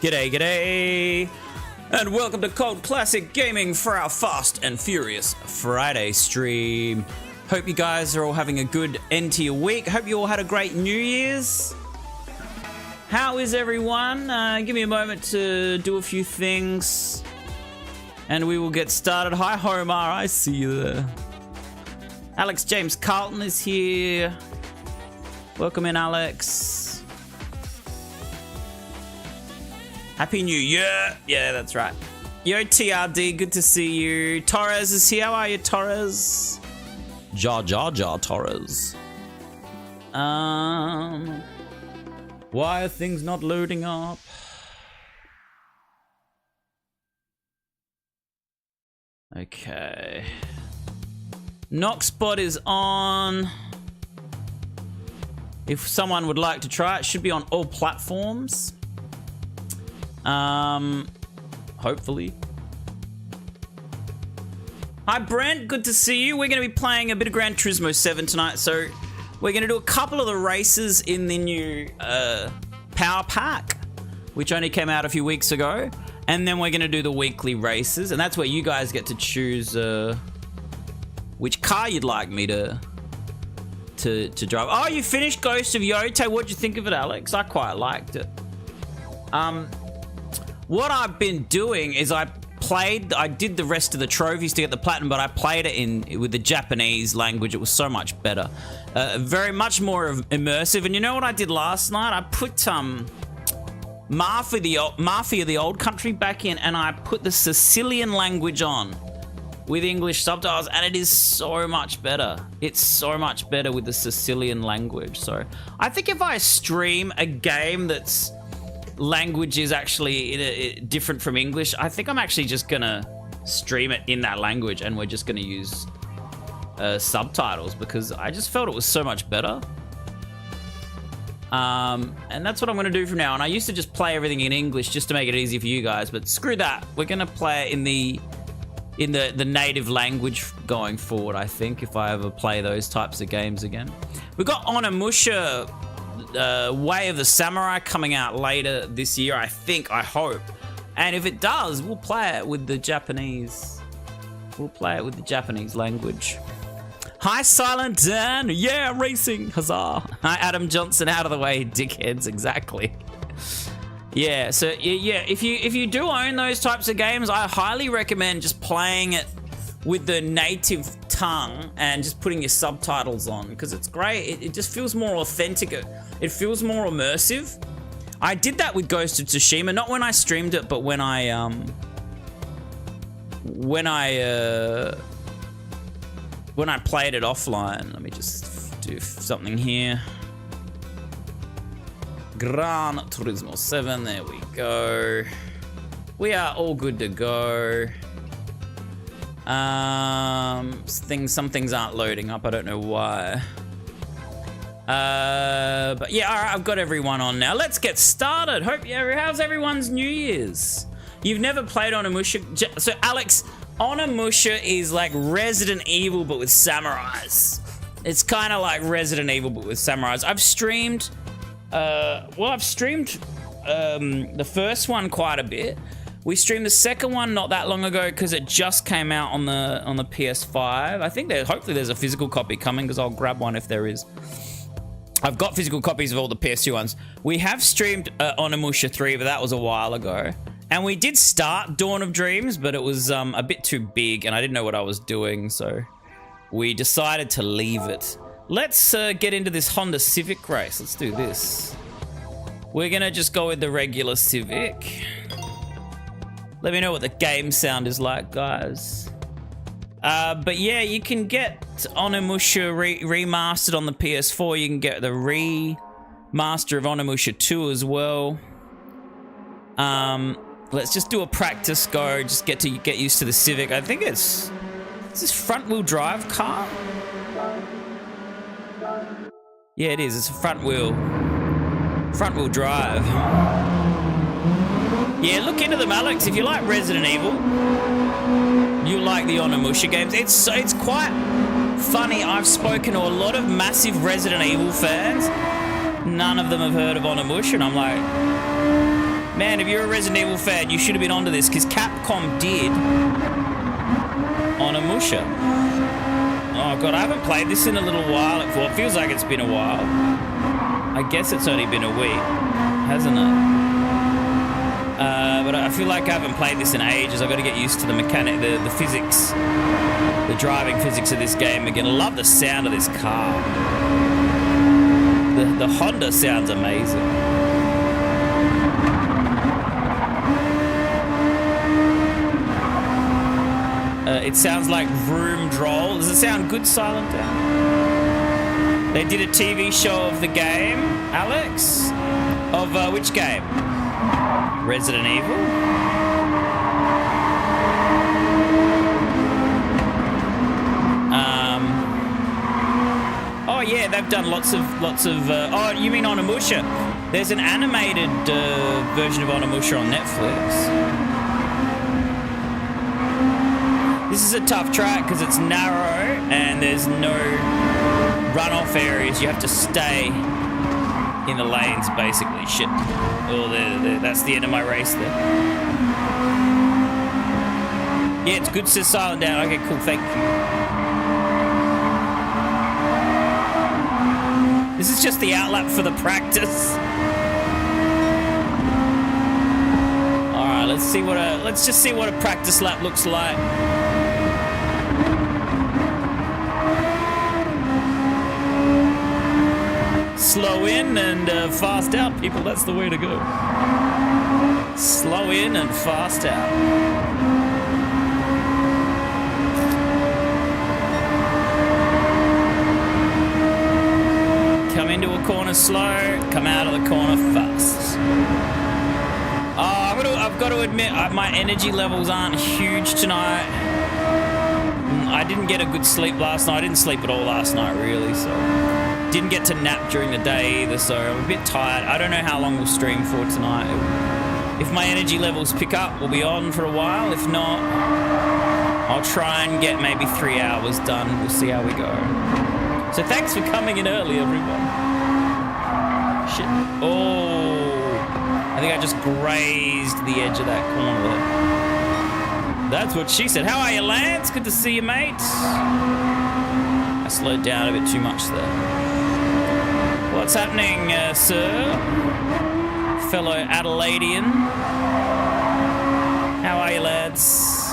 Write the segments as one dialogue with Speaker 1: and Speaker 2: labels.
Speaker 1: G'day, g'day, and welcome to Cult Classic Gaming for our Fast and Furious Friday stream. Hope you guys are all having a good end to your week. Hope you all had a great New Year's. How is everyone? Give me a moment to do a few things, and we will get started. Hi, Homer. I see you there. Alex James Carlton is here. Welcome in, Alex. Happy New Year! Yeah, that's right. Yo, TRD, good to see you. Torres is here. How are you, Torres? Jar Torres. Why are things not loading up? Okay. Knockspot is on. If someone would like to try it, should be on all platforms. Hopefully. Hi Brent, good to see you. We're going to be playing a bit of Gran Turismo 7 tonight, so we're going to do a couple of the races in the new Power Pack, which only came out a few weeks ago, and then we're going to do the weekly races, and that's where you guys get to choose which car you'd like me to drive. Oh, you finished Ghost of Yote. What'd you think of it, Alex? I quite liked it. What I've been doing is I did the rest of the trophies to get the platinum, but I played it with the Japanese language. It was so much better. Very much more immersive. And you know what I did last night? I put Mafia the Old Country back in, and I put the Sicilian language on with English subtitles, and it is so much better. It's so much better with the Sicilian language. So I think if I stream a game that's language is actually different from English, I think I'm actually just gonna stream it in that language, and we're just gonna use subtitles, because I just felt it was so much better. And that's what I'm gonna do from now on. I used to just play everything in English just to make it easy for you guys, but screw that. We're gonna play it in the native language going forward, I think, if I ever play those types of games again. We've got Onimusha Way of the Samurai coming out later this year, I hope. And if it does, we'll play it with the Japanese. We'll play it with the Japanese language. Hi, Silent Dan. Yeah, racing. Huzzah. Hi, Adam Johnson. Out of the way, dickheads. Exactly. Yeah, so yeah, if you do own those types of games, I highly recommend just playing it with the native tongue and just putting your subtitles on, because it's great. It just feels more authentic. It feels more immersive. I did that with Ghost of Tsushima, not when I streamed it, but when I played it offline. Let me just do something here. Gran Turismo 7, there we go. We are all good to go. Some things aren't loading up, I don't know why. But yeah, all right, I've got everyone on now. Let's get started. How's everyone's New Year's? You've never played Onimusha? So Alex, Onimusha is like Resident Evil but with samurais. It's kind of like Resident Evil but with samurais. I've streamed the first one quite a bit. We streamed the second one not that long ago because it just came out on the PS5. I think hopefully there's a physical copy coming, because I'll grab one if there is. I've got physical copies of all the PS2 ones. We have streamed Onimusha 3, but that was a while ago. And we did start Dawn of Dreams, but it was a bit too big and I didn't know what I was doing, so we decided to leave it. Let's get into this Honda Civic race. Let's do this. We're gonna just go with the regular Civic. Let me know what the game sound is like, guys. But yeah, you can get Onimusha remastered on the PS4. You can get the remaster of Onimusha 2 as well. Let's just do a practice go. Just get used to the Civic. I think is this front-wheel drive car? Yeah, it is. It's a front-wheel drive. Yeah, look into them, Alex. If you like Resident Evil, you like the Onimusha games. It's quite funny. I've spoken to a lot of massive Resident Evil fans. None of them have heard of Onimusha, and I'm like, Man, if you're a Resident Evil fan, you should have been onto this, because Capcom did Onimusha. Oh god, I haven't played this in a little while. Well, it feels like it's been a while. I guess it's only been a week, hasn't it? But I feel like I haven't played this in ages. I've got to get used to the mechanic, the physics, the driving physics of this game again. I love the sound of this car. The Honda sounds amazing. It sounds like Vroom Droll. Does it sound good, Silent Down? They did a TV show of the game, Alex? Of which game? Resident Evil? Oh yeah, they've done lots of. Oh, you mean Onimusha? There's an animated version of Onimusha on Netflix. This is a tough track because it's narrow and there's no runoff areas. You have to stay in the lanes, basically. Shit. Oh, that's the end of my race there. Yeah, it's good to silent down. Okay, cool. Thank you. This is just the outlap for the practice. All right, let's just see what a practice lap looks like. Slow in and fast out, people. That's the way to go. Slow in and fast out. Come into a corner slow, come out of the corner fast. Oh, I've got to admit, my energy levels aren't huge tonight. I didn't get a good sleep last night. I didn't sleep at all last night, really, so... Didn't get to nap during the day either, so I'm a bit tired. I don't know how long we'll stream for tonight. If my energy levels pick up, we'll be on for a while. If not, I'll try and get maybe 3 hours done. We'll see how we go. So thanks for coming in early, everyone. Shit. Oh, I think I just grazed the edge of that corner there. That's what she said. How are you, Lance? Good to see you, mate. I slowed down a bit too much there. What's happening, sir? Fellow Adelaidean. How are you, lads?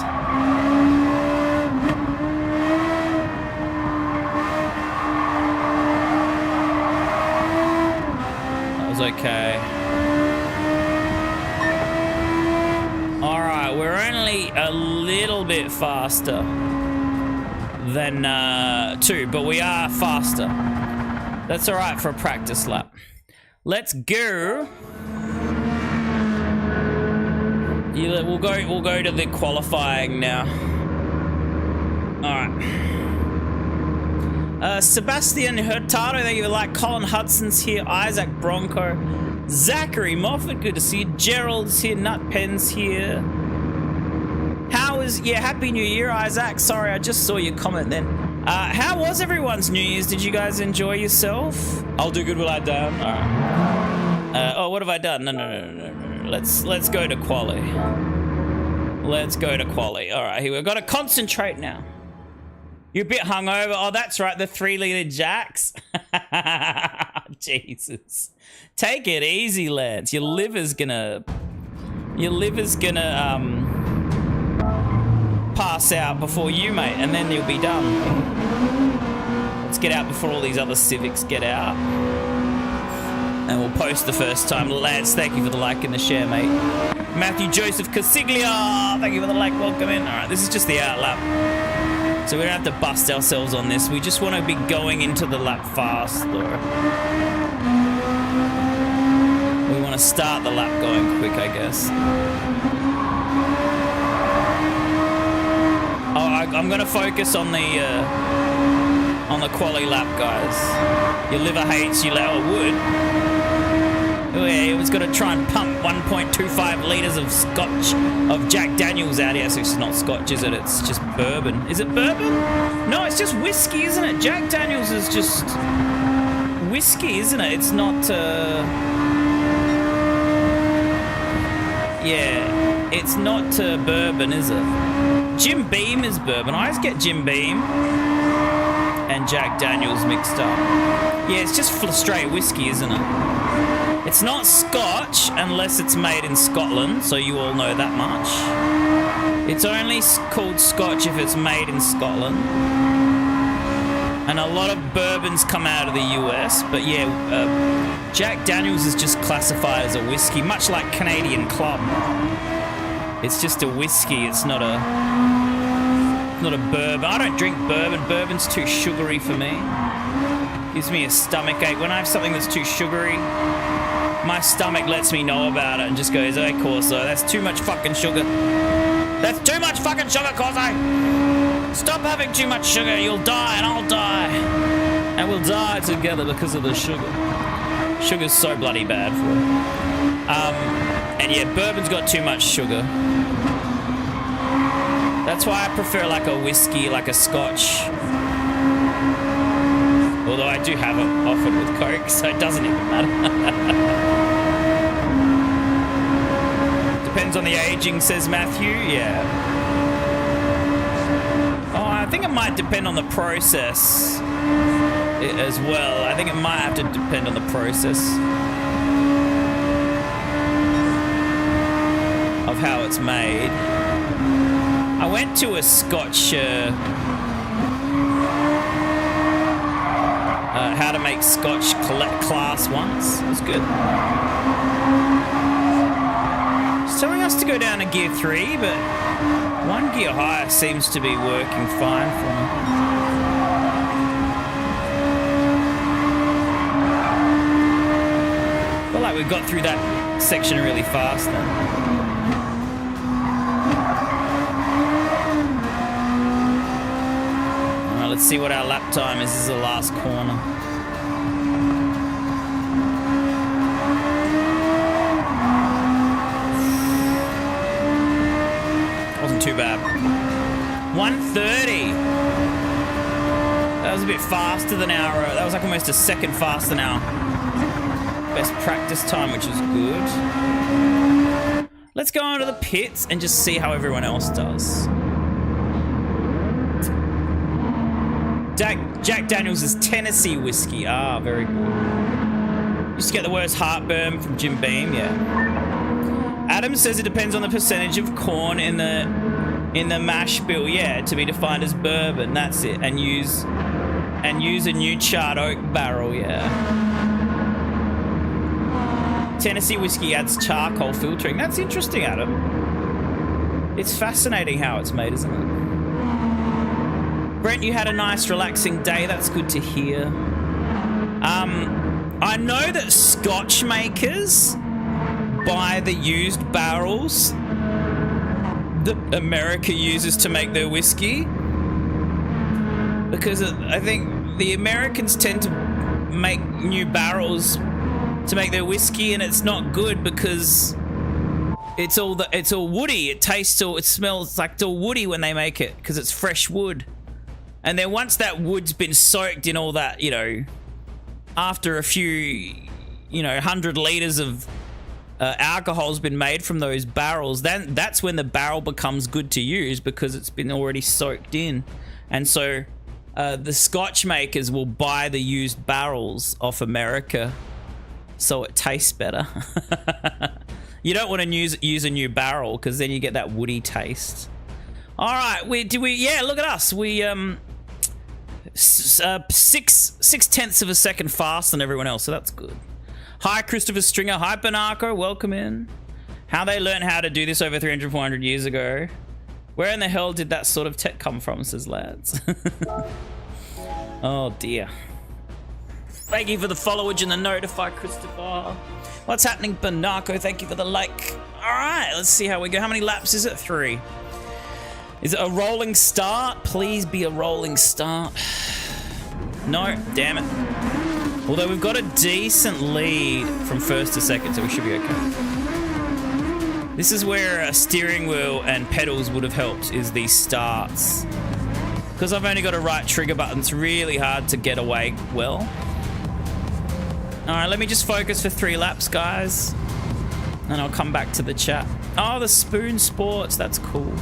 Speaker 1: That was okay. Alright, we're only a little bit faster than 2, but we are faster. That's all right for a practice lap. Let's go. Yeah, we'll go to the qualifying now. All right. Sebastian Hurtado, thank you for like. Colin Hudson's here. Isaac Bronco. Zachary Moffat, good to see you. Gerald's here. Nut Pen's here. Happy New Year, Isaac. Sorry, I just saw your comment then. How was everyone's New Year's? Did you guys enjoy yourself? I'll do good will I done. All right. Oh, what have I done? No. Let's go to quali. Let's go to quali. All right, here we've got to concentrate now. You're a bit hungover. Oh, that's right, the 3-liter jacks. Jesus. Take it easy, lads. Your liver's gonna pass out before you, mate, and then you'll be done. Let's get out before all these other civics get out. And we'll post the first time. Lads, thank you for the like and the share, mate. Matthew Joseph Casiglia, thank you for the like, welcome in. All right, this is just the out lap. So we don't have to bust ourselves on this. We just want to be going into the lap fast, though. We want to start the lap going quick, I guess. Oh, I'm going to focus on the quali lap, guys. Your liver hates you, it would. Oh yeah, it was going to try and pump 1.25 litres of scotch, of Jack Daniels out here. So it's not scotch, is it? It's just bourbon. Is it bourbon? No, it's just whiskey, isn't it? Jack Daniels is just whiskey, isn't it? It's not, Yeah, it's not bourbon, is it? Jim Beam is bourbon. I always get Jim Beam and Jack Daniels mixed up. Yeah, it's just straight whiskey, isn't it? It's not Scotch unless it's made in Scotland, so you all know that much. It's only called Scotch if it's made in Scotland. And a lot of bourbons come out of the US, but yeah, Jack Daniels is just classified as a whiskey, much like Canadian Club. It's just a whiskey, it's not a bourbon. I don't drink bourbon. Bourbon's too sugary for me. Gives me a stomach ache. When I have something that's too sugary, my stomach lets me know about it and just goes, "Hey, Corso, that's too much fucking sugar. That's too much fucking sugar, Corso. Stop having too much sugar. You'll die and I'll die. And we'll die together because of the sugar." Sugar's so bloody bad for it. And yeah, bourbon's got too much sugar. That's why I prefer like a whiskey, like a Scotch. Although I do have it often with Coke, so it doesn't even matter. Depends on the aging, says Matthew. Yeah. Oh, I think it might depend on the process as well. I think it might have to depend on the process of how it's made. I went to a Scotch how to make Scotch class once. It was good. It's telling us to go down to gear 3, but 1 gear higher seems to be working fine for me. I feel like we got through that section really fast then. Let's see what our lap time is. This is the last corner. Wasn't too bad. 1:30. That was a bit faster than our... that was like almost a second faster than our best practice time, which is good. Let's go on to the pits and just see how everyone else does. Jack Daniels is Tennessee whiskey. Ah, very good. Used to get the worst heartburn from Jim Beam, yeah. Adam says it depends on the percentage of corn in the mash bill, yeah, to be defined as bourbon. That's it. And use a new charred oak barrel, yeah. Tennessee whiskey adds charcoal filtering. That's interesting, Adam. It's fascinating how it's made, isn't it? Brent, you had a nice relaxing day. That's good to hear. I know that Scotch makers buy the used barrels that America uses to make their whiskey, because I think the Americans tend to make new barrels to make their whiskey, and it's not good because it's all woody. It smells like it's all woody when they make it because it's fresh wood. And then once that wood's been soaked in all that, you know, after a few, 100 liters of alcohol's been made from those barrels, then that's when the barrel becomes good to use because it's been already soaked in. And so the Scotch makers will buy the used barrels off America so it tastes better. You don't want to use a new barrel because then you get that woody taste. All right, yeah, look at us. We 6/10 of a second faster than everyone else, so that's good. Hi, Christopher Stringer. Hi, Banarco. Welcome in. How they learned how to do this over 300, 400 years ago. Where in the hell did that sort of tech come from, says Lads. Oh, dear. Thank you for the followage and the notify, Christopher. What's happening, Banarco? Thank you for the like. All right, let's see how we go. How many laps is it? 3. Is it a rolling start? Please be a rolling start. No, damn it. Although we've got a decent lead from first to second, so we should be okay. This is where a steering wheel and pedals would have helped, is these starts. Because I've only got a right trigger button, it's really hard to get away well. All right, let me just focus for 3 laps, guys. And I'll come back to the chat. Oh, the Spoon Sports. That's cool.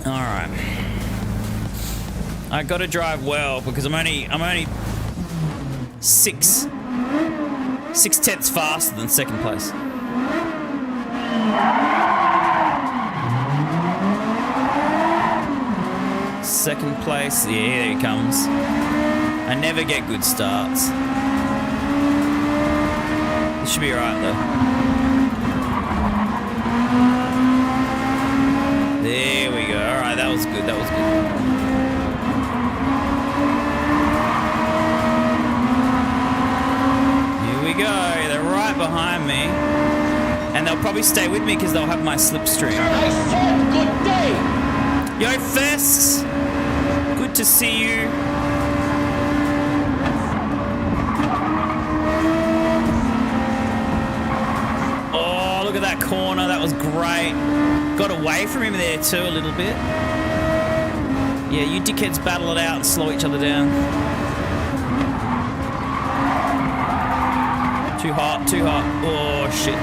Speaker 1: All right. I got to drive well because I'm only 6/10 faster than second place. Second place. Yeah, there he comes. I never get good starts. It should be alright though. There we go. Alright, that was good. That was good. Here we go. They're right behind me. And they'll probably stay with me because they'll have my slipstream.
Speaker 2: I said good day!
Speaker 1: Yo, Fest! Good to see you. Look at that corner. That was great. Got away from him there too a little bit. Yeah, you dickheads battle it out and slow each other down. Too hot, too hot. Oh, shit.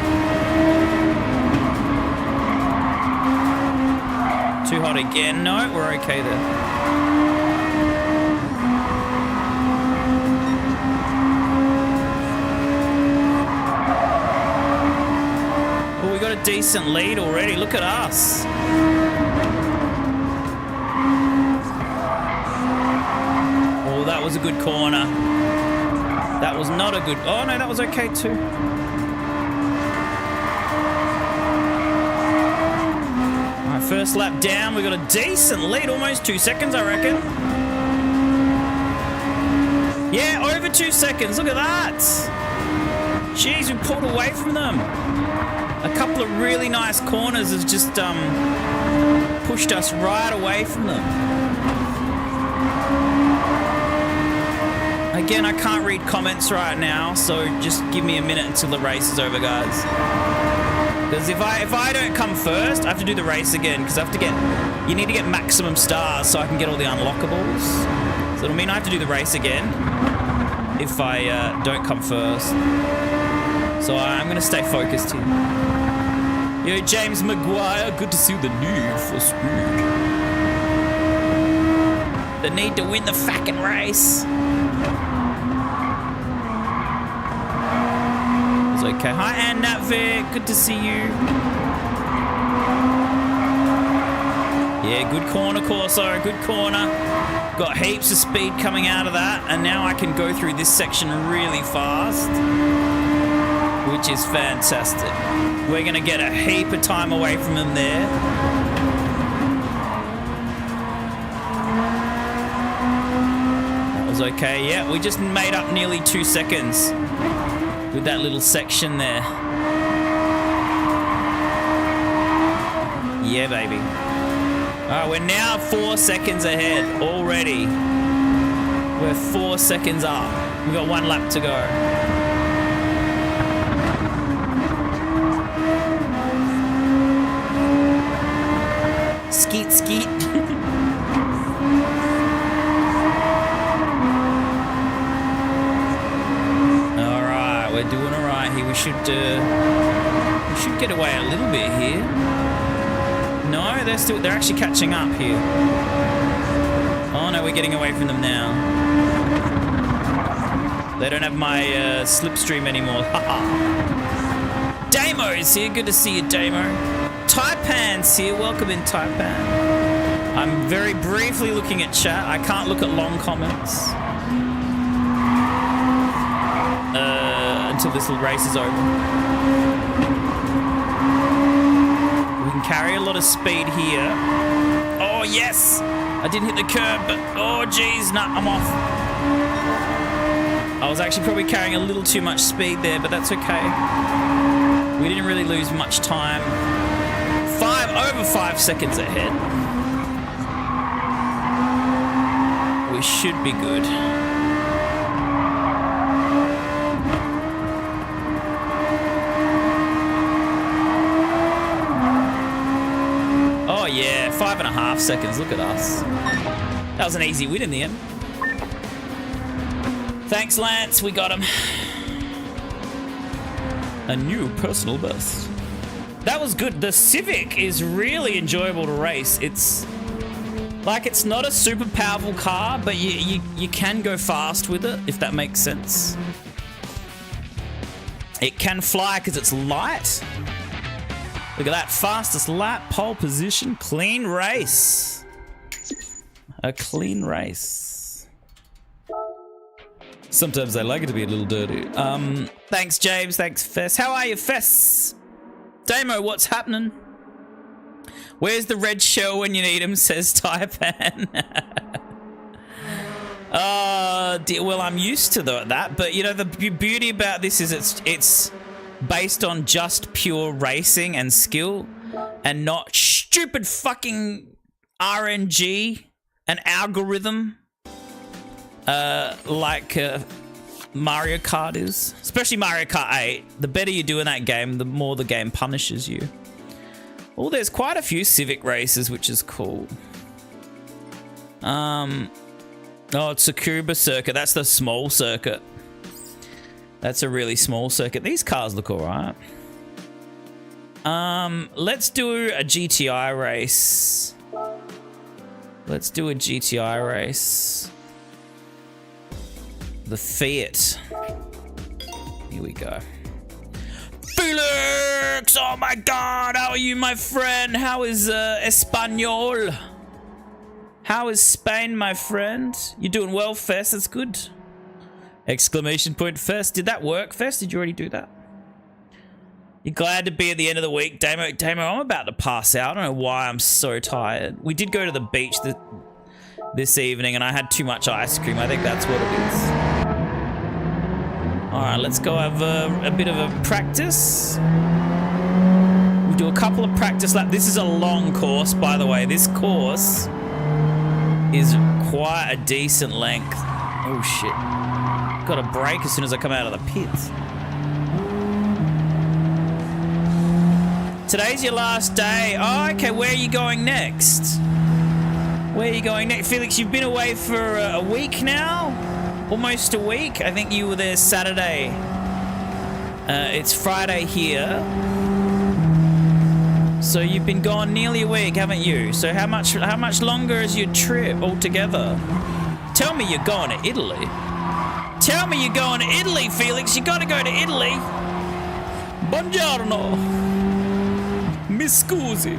Speaker 1: Too hot again. No, we're okay there. Got a decent lead already. Look at us. Oh, that was a good corner. That was not a good... Oh, no, that was okay too. All right, first lap down. We got a decent lead. Almost 2 seconds, I reckon. Yeah, over 2 seconds. Look at that. Jeez, we pulled away from them. A couple of really nice corners has just pushed us right away from them. Again, I can't read comments right now, so just give me a minute until the race is over, guys. Because if I don't come first, I have to do the race again, because I have to get... You need to get maximum stars so I can get all the unlockables. So it'll mean I have to do the race again if I don't come first. So I'm going to stay focused here. Yo, James Maguire, good to see the need for speed. The need to win the fucking race. It's okay. Hi, Ann Natvik, good to see you. Yeah, good corner, Corso, good corner. Got heaps of speed coming out of that, and now I can go through this section really fast. Which is fantastic. We're going to get a heap of time away from them there. That was okay. Yeah, we just made up nearly 2 seconds with that little section there. Yeah, baby. All right, we're now 4 seconds ahead already. We're 4 seconds up. We've got 1 lap to go. Skeet, skeet. All right, we're doing all right here. We should get away a little bit here. No, they're actually catching up here. Oh no, we're getting away from them now. They don't have my slipstream anymore. Haha. Damo's here. Good to see you, Damo. Taipan's here. Welcome in, Taipan. I'm very briefly looking at chat. I can't look at long comments until this little race is over. We can carry a lot of speed here. Oh, yes! I didn't hit the curb, but oh, geez, nah, I'm off. I was actually probably carrying a little too much speed there, but that's okay. We didn't really lose much time. Over 5 seconds ahead. We should be good. Oh yeah, 5.5 seconds. Look at us. That was an easy win in the end. Thanks, Lance. We got him. A new personal best. That was good. The Civic is really enjoyable to race. It's like, it's not a super powerful car, but you can go fast with it, if that makes sense. It can fly because it's light. Look at that, fastest lap, pole position, clean race. A clean race. Sometimes I like it to be a little dirty. Thanks, James. Thanks, Fess. How are you, Fess? Damo, what's happening? Where's the red shell when you need him, says Taipan. Well, I'm used to that, but you know, the beauty about this is it's based on just pure racing and skill and not stupid fucking RNG and algorithm like Mario Kart is. Especially Mario Kart 8. The better you do in that game, the more the game punishes you. Oh, there's quite a few Civic races, which is cool. Oh, it's Tsukuba Circuit. That's the small circuit. That's a really small circuit. These cars look alright. Let's do a GTI race. Let's do a GTI race. The Fiat. Here we go. Felix! Oh my god, how are you, my friend? How is Espanol? How is Spain, my friend? You doing well, Fest? That's good. Exclamation point, Fest. Did that work, Fest? Did you already do that? You're glad to be at the end of the week. Damo, I'm about to pass out. I don't know why I'm so tired. We did go to the beach this evening and I had too much ice cream. I think that's what it is. Alright, let's go have a bit of a practice. We'll do a couple of practice laps. This is a long course, by the way. This course is quite a decent length. Oh, shit. Got to brake as soon as I come out of the pits. Today's your last day. Oh, okay. Where are you going next? Where are you going next? Felix, you've been away for a week now? Almost a week. I think you were there Saturday. It's Friday here. So you've been gone nearly a week, haven't you? So how much longer is your trip altogether? Tell me you're going to Italy. Tell me you're going to Italy, Felix. You got to go to Italy. Buongiorno. Mi scusi.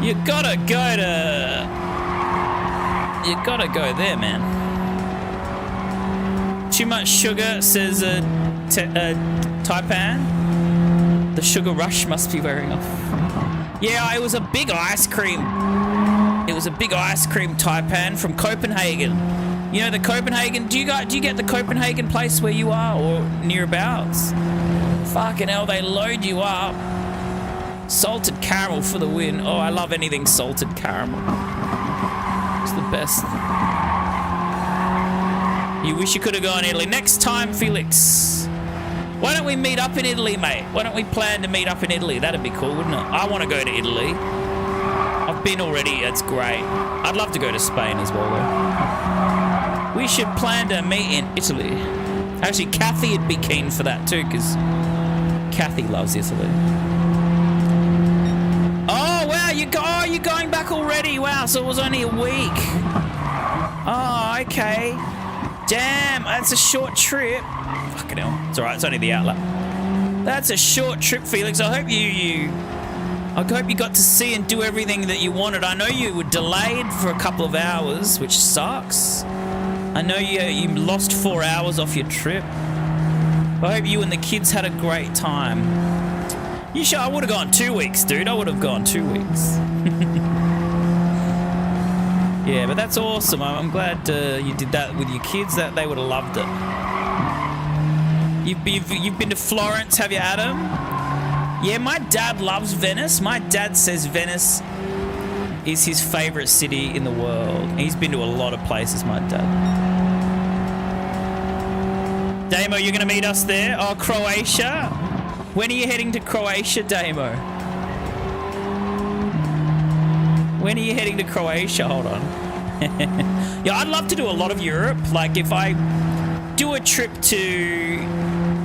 Speaker 1: You gotta go there, man. Too much sugar, says Taipan. The sugar rush must be wearing off. Yeah, it was a big ice cream. It was a big ice cream, Taipan, from Copenhagen. You know the Copenhagen? Do you get the Copenhagen place where you are or nearabouts? Fucking hell, they load you up. Salted caramel for the win. Oh, I love anything salted caramel. It's the best. You wish you could have gone to Italy. Next time, Felix. Why don't we meet up in Italy, mate? Why don't we plan to meet up in Italy? That'd be cool, wouldn't it? I want to go to Italy. I've been already. It's great. I'd love to go to Spain as well, though. We should plan to meet in Italy. Actually, Kathy would be keen for that too, because Kathy loves Italy. Oh, wow. You're going back already. Wow, so it was only a week. Oh, okay. Damn, that's a short trip. Fucking hell. It's alright, it's only the outlet. That's a short trip, Felix. I hope you got to see and do everything that you wanted. I know you were delayed for a couple of hours, which sucks. I know you lost 4 hours off your trip. I hope you and the kids had a great time. I would have gone 2 weeks, dude. I would have gone 2 weeks. Yeah, but that's awesome. I'm glad you did that with your kids. That they would have loved it. You've been to Florence, have you, Adam? Yeah, my dad loves Venice. My dad says Venice is his favorite city in the world. He's been to a lot of places, my dad. Damo, you're going to meet us there? Oh, Croatia? When are you heading to Croatia, Damo? When are you heading to Croatia? Hold on. Yeah, I'd love to do a lot of Europe. Like, if I do a trip to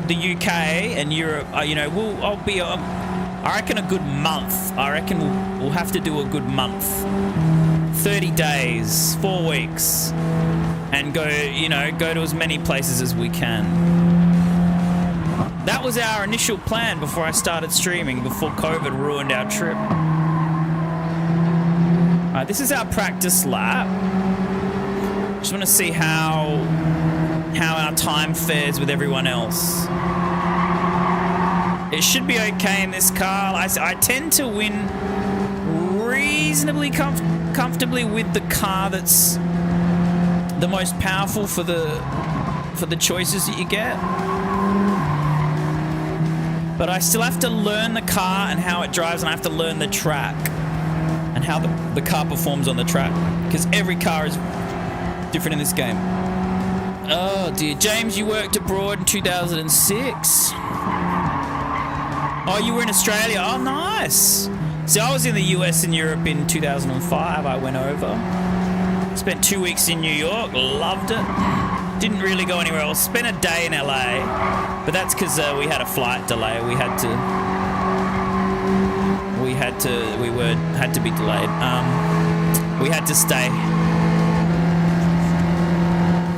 Speaker 1: the UK and Europe, you know, I'll be, I reckon, a good month. I reckon we'll have to do a good month. 30 days, 4 weeks, and go, you know, go to as many places as we can. That was our initial plan before I started streaming, before COVID ruined our trip. All right, this is our practice lap. Just want to see how our time fares with everyone else. It should be okay in this car. I tend to win reasonably comfortably with the car that's the most powerful for the choices that you get. But I still have to learn the car and how it drives, and I have to learn the track and how the car performs on the track, because every car is different in this game. Oh dear. James, you worked abroad in 2006. Oh, you were in Australia. Oh, nice. See, I was in the US and Europe in 2005. I went over. Spent 2 weeks in New York. Loved it. Didn't really go anywhere else. Spent a day in LA. But that's because we had a flight delay. We had to be delayed. We had to stay.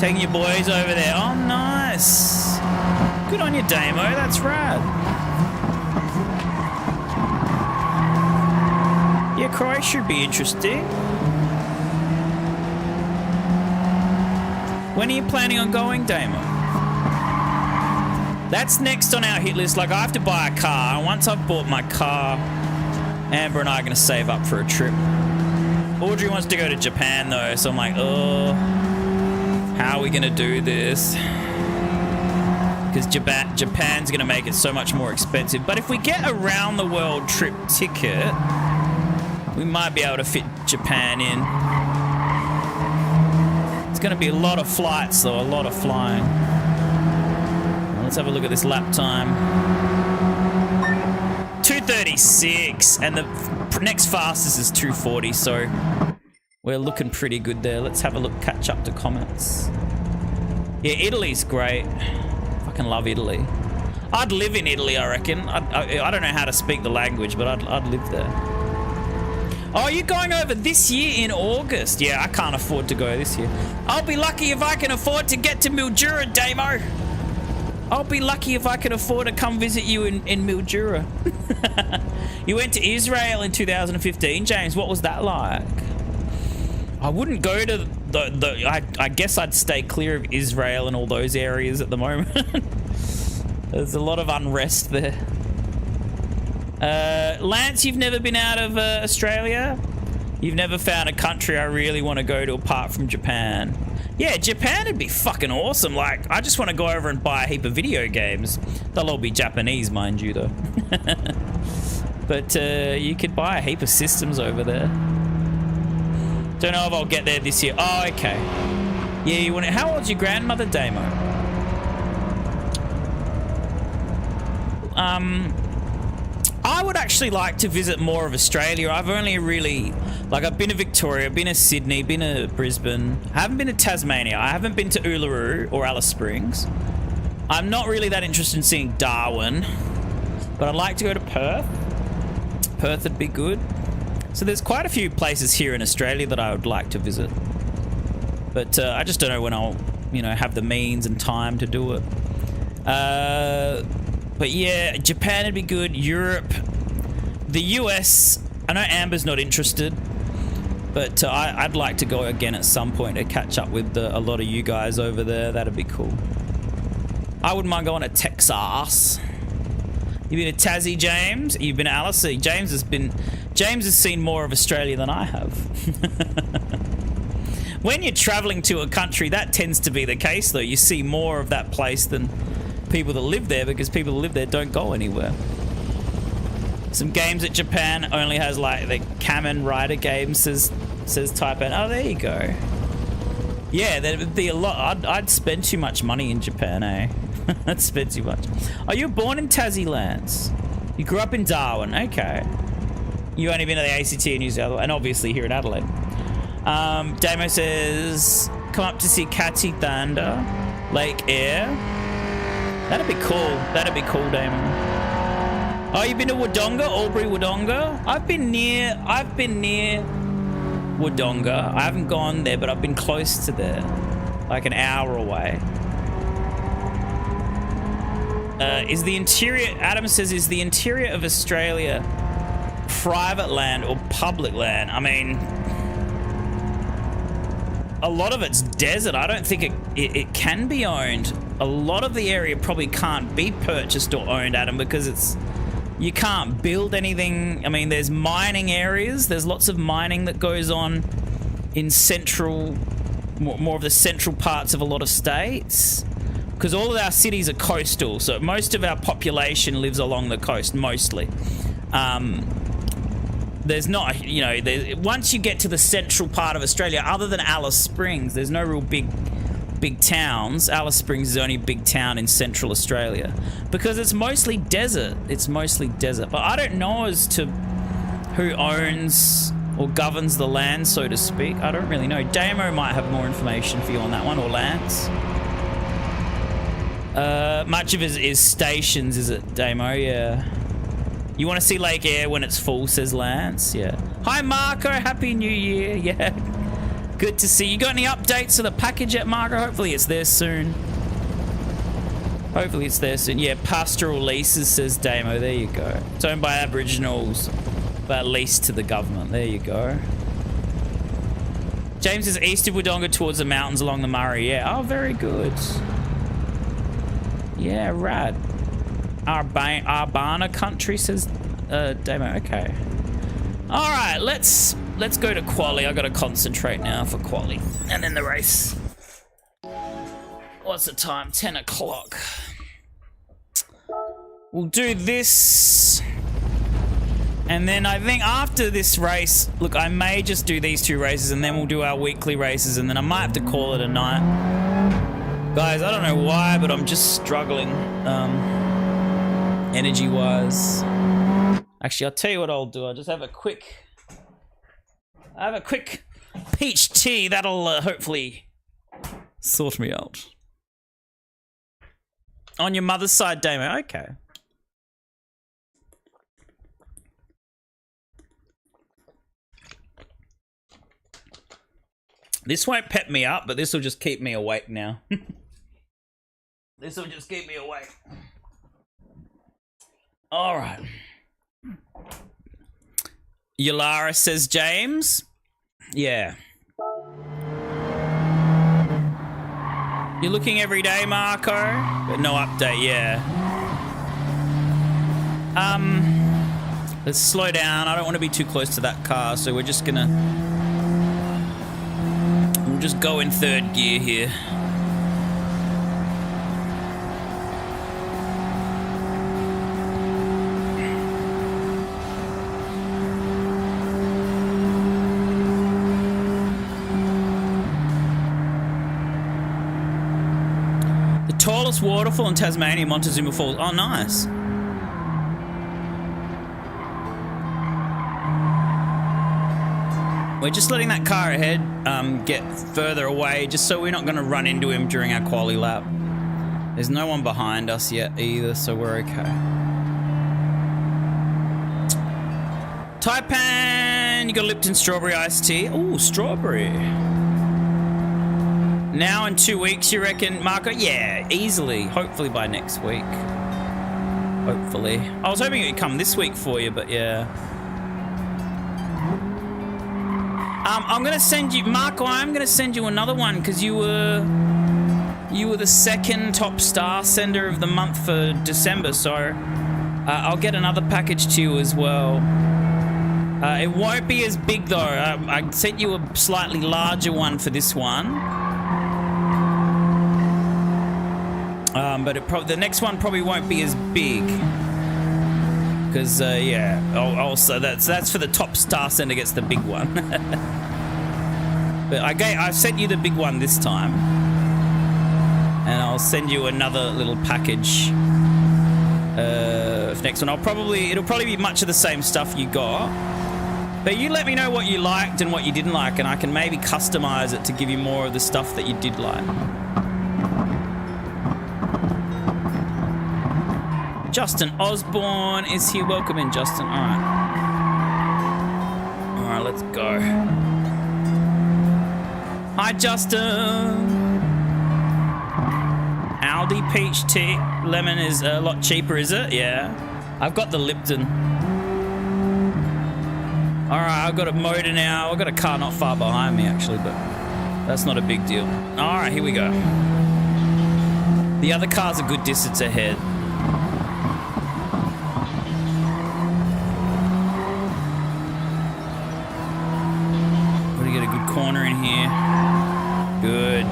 Speaker 1: Taking your boys over there. Oh, nice. Good on you, Damo. That's rad. Yeah, Croatia should be interesting. When are you planning on going, Damo? That's next on our hit list. Like, I have to buy a car. And once I've bought my car, Amber and I are going to save up for a trip. Audrey wants to go to Japan, though. So I'm like, oh, how are we going to do this? Because Japan's going to make it so much more expensive. But if we get a round the world trip ticket, we might be able to fit Japan in. It's going to be a lot of flights, though. A lot of flying. Let's have a look at this lap time. 2:36, and the next fastest is 2:40, so we're looking pretty good there. Let's have a look, catch up to comments. Yeah, Italy's great. Fucking love Italy. I'd live in Italy, I reckon. I don't know how to speak the language, but I'd live there. Oh, you're going over this year in August? Yeah, I can't afford to go this year. I'll be lucky if I can afford to get to Mildura, Damo. I'll be lucky if I can afford to come visit you in Mildura. You went to Israel in 2015, James. What was that like? I wouldn't go to I guess I'd stay clear of Israel and all those areas at the moment. There's a lot of unrest there. Lance, you've never been out of Australia? You've never found a country I really want to go to apart from Japan? Yeah, Japan would be fucking awesome. Like, I just want to go over and buy a heap of video games. They'll all be Japanese, mind you, though. But you could buy a heap of systems over there. Don't know if I'll get there this year. Oh, okay. Yeah, you want to... How old's your grandmother, Damo? I would actually like to visit more of Australia. I've only really... Like, I've been to Victoria, been to Sydney, been to Brisbane. I haven't been to Tasmania. I haven't been to Uluru or Alice Springs. I'm not really that interested in seeing Darwin. But I'd like to go to Perth. Perth would be good. So there's quite a few places here in Australia that I would like to visit. But I just don't know when I'll, you know, have the means and time to do it. But yeah, Japan would be good. Europe. The US, I know Amber's not interested. But I'd like to go again at some point to catch up with a lot of you guys over there. That'd be cool. I wouldn't mind going to Texas. You've been to Tassie, James? You've been to Alice? James has seen more of Australia than I have. When you're traveling to a country, that tends to be the case, though. You see more of that place than people that live there, because people that live there don't go anywhere. Some games that Japan only has, like the Kamen Rider game, says Taipan. Oh, there you go. Yeah, there would be a lot. I'd spend too much money in Japan, eh? I'd spend too much. Oh, you were born in Tassie, Lance. You grew up in Darwin. Okay. You only been to the ACT in New Zealand, and obviously here in Adelaide. Damo says, come up to see Kati Thanda, Lake Eyre. That'd be cool. That'd be cool, Damon. Oh, you've been to Wodonga? Albury, Wodonga? I've been near Wodonga. I haven't gone there, but I've been close to there. Like an hour away. Is the interior, Adam says, is the interior of Australia private land or public land? I mean, a lot of it's desert. I don't think it can be owned. A lot of the area probably can't be purchased or owned, Adam, because you can't build anything. I mean, there's mining areas. There's lots of mining that goes on in more of the central parts of a lot of states. Because all of our cities are coastal, so most of our population lives along the coast, mostly. There's not, you know, once you get to the central part of Australia, other than Alice Springs, there's no real big towns. Alice Springs is the only big town in central Australia. Because it's mostly desert. It's mostly desert. But I don't know as to who owns or governs the land, so to speak. I don't really know. Damo might have more information for you on that one, or Lance. Much of it is stations, is it, Damo? Yeah. You want to see Lake Eyre when it's full, says Lance. Yeah. Hi, Marco. Happy New Year. Yeah. Good to see you. Got any updates to the package yet, Marco? Hopefully it's there soon. Hopefully it's there soon. Yeah, pastoral leases, says Damo. There you go. It's owned by Aboriginals, but leased to the government. There you go. James is east of Wodonga towards the mountains along the Murray. Yeah. Oh, very good. Yeah, rad. Arbana country, says Damo. Okay. All right, let's go to quali. I got to concentrate now for quali, and then the race. What's the time? 10 o'clock. We'll do this, and then I think after this race, look, I may just do these 2 races, and then we'll do our weekly races, and then I might have to call it a night. Guys, I don't know why, but I'm just struggling, energy-wise. Actually, I'll tell you what I'll do. I'll just have a quick peach tea. That'll hopefully sort me out. On your mother's side, Damo. Okay. This won't pep me up, but this will just keep me awake now. This will just keep me awake. All right. Yulara, says James. Yeah. You're looking every day, Marco, but no update. Yeah. Let's slow down. I don't want to be too close to that car, so we'll just go in 3rd gear here. The tallest waterfall in Tasmania, Montezuma Falls. Oh, nice. We're just letting that car ahead get further away, just so we're not going to run into him during our quali lap. There's no one behind us yet either, so we're okay. Taipan, you got Lipton strawberry iced tea. Ooh, strawberry. Now in 2 weeks, you reckon, Marco? Yeah, easily. Hopefully by next week. Hopefully. I was hoping it would come this week for you, but yeah. I'm gonna send you, Marco. I'm gonna send you another one because you were the 2nd top star sender of the month for December. So I'll get another package to you as well. It won't be as big though. I sent you a slightly larger one for this one. But the next one probably won't be as big. Because, yeah, also that's for the top star sender gets the big one. But I sent you the big one this time. And I'll send you another little package for next one. It'll probably be much of the same stuff you got. But you let me know what you liked and what you didn't like, and I can maybe customize it to give you more of the stuff that you did like. Justin Osborne is here. Welcome in, Justin. All right. All right, let's go. Hi, Justin. Aldi peach tea lemon is a lot cheaper, is it? Yeah. I've got the Lipton. All right, I've got a motor now. I've got a car not far behind me, actually, but that's not a big deal. All right, here we go. The other car's a good distance ahead. Gotta get a good corner in here. Good.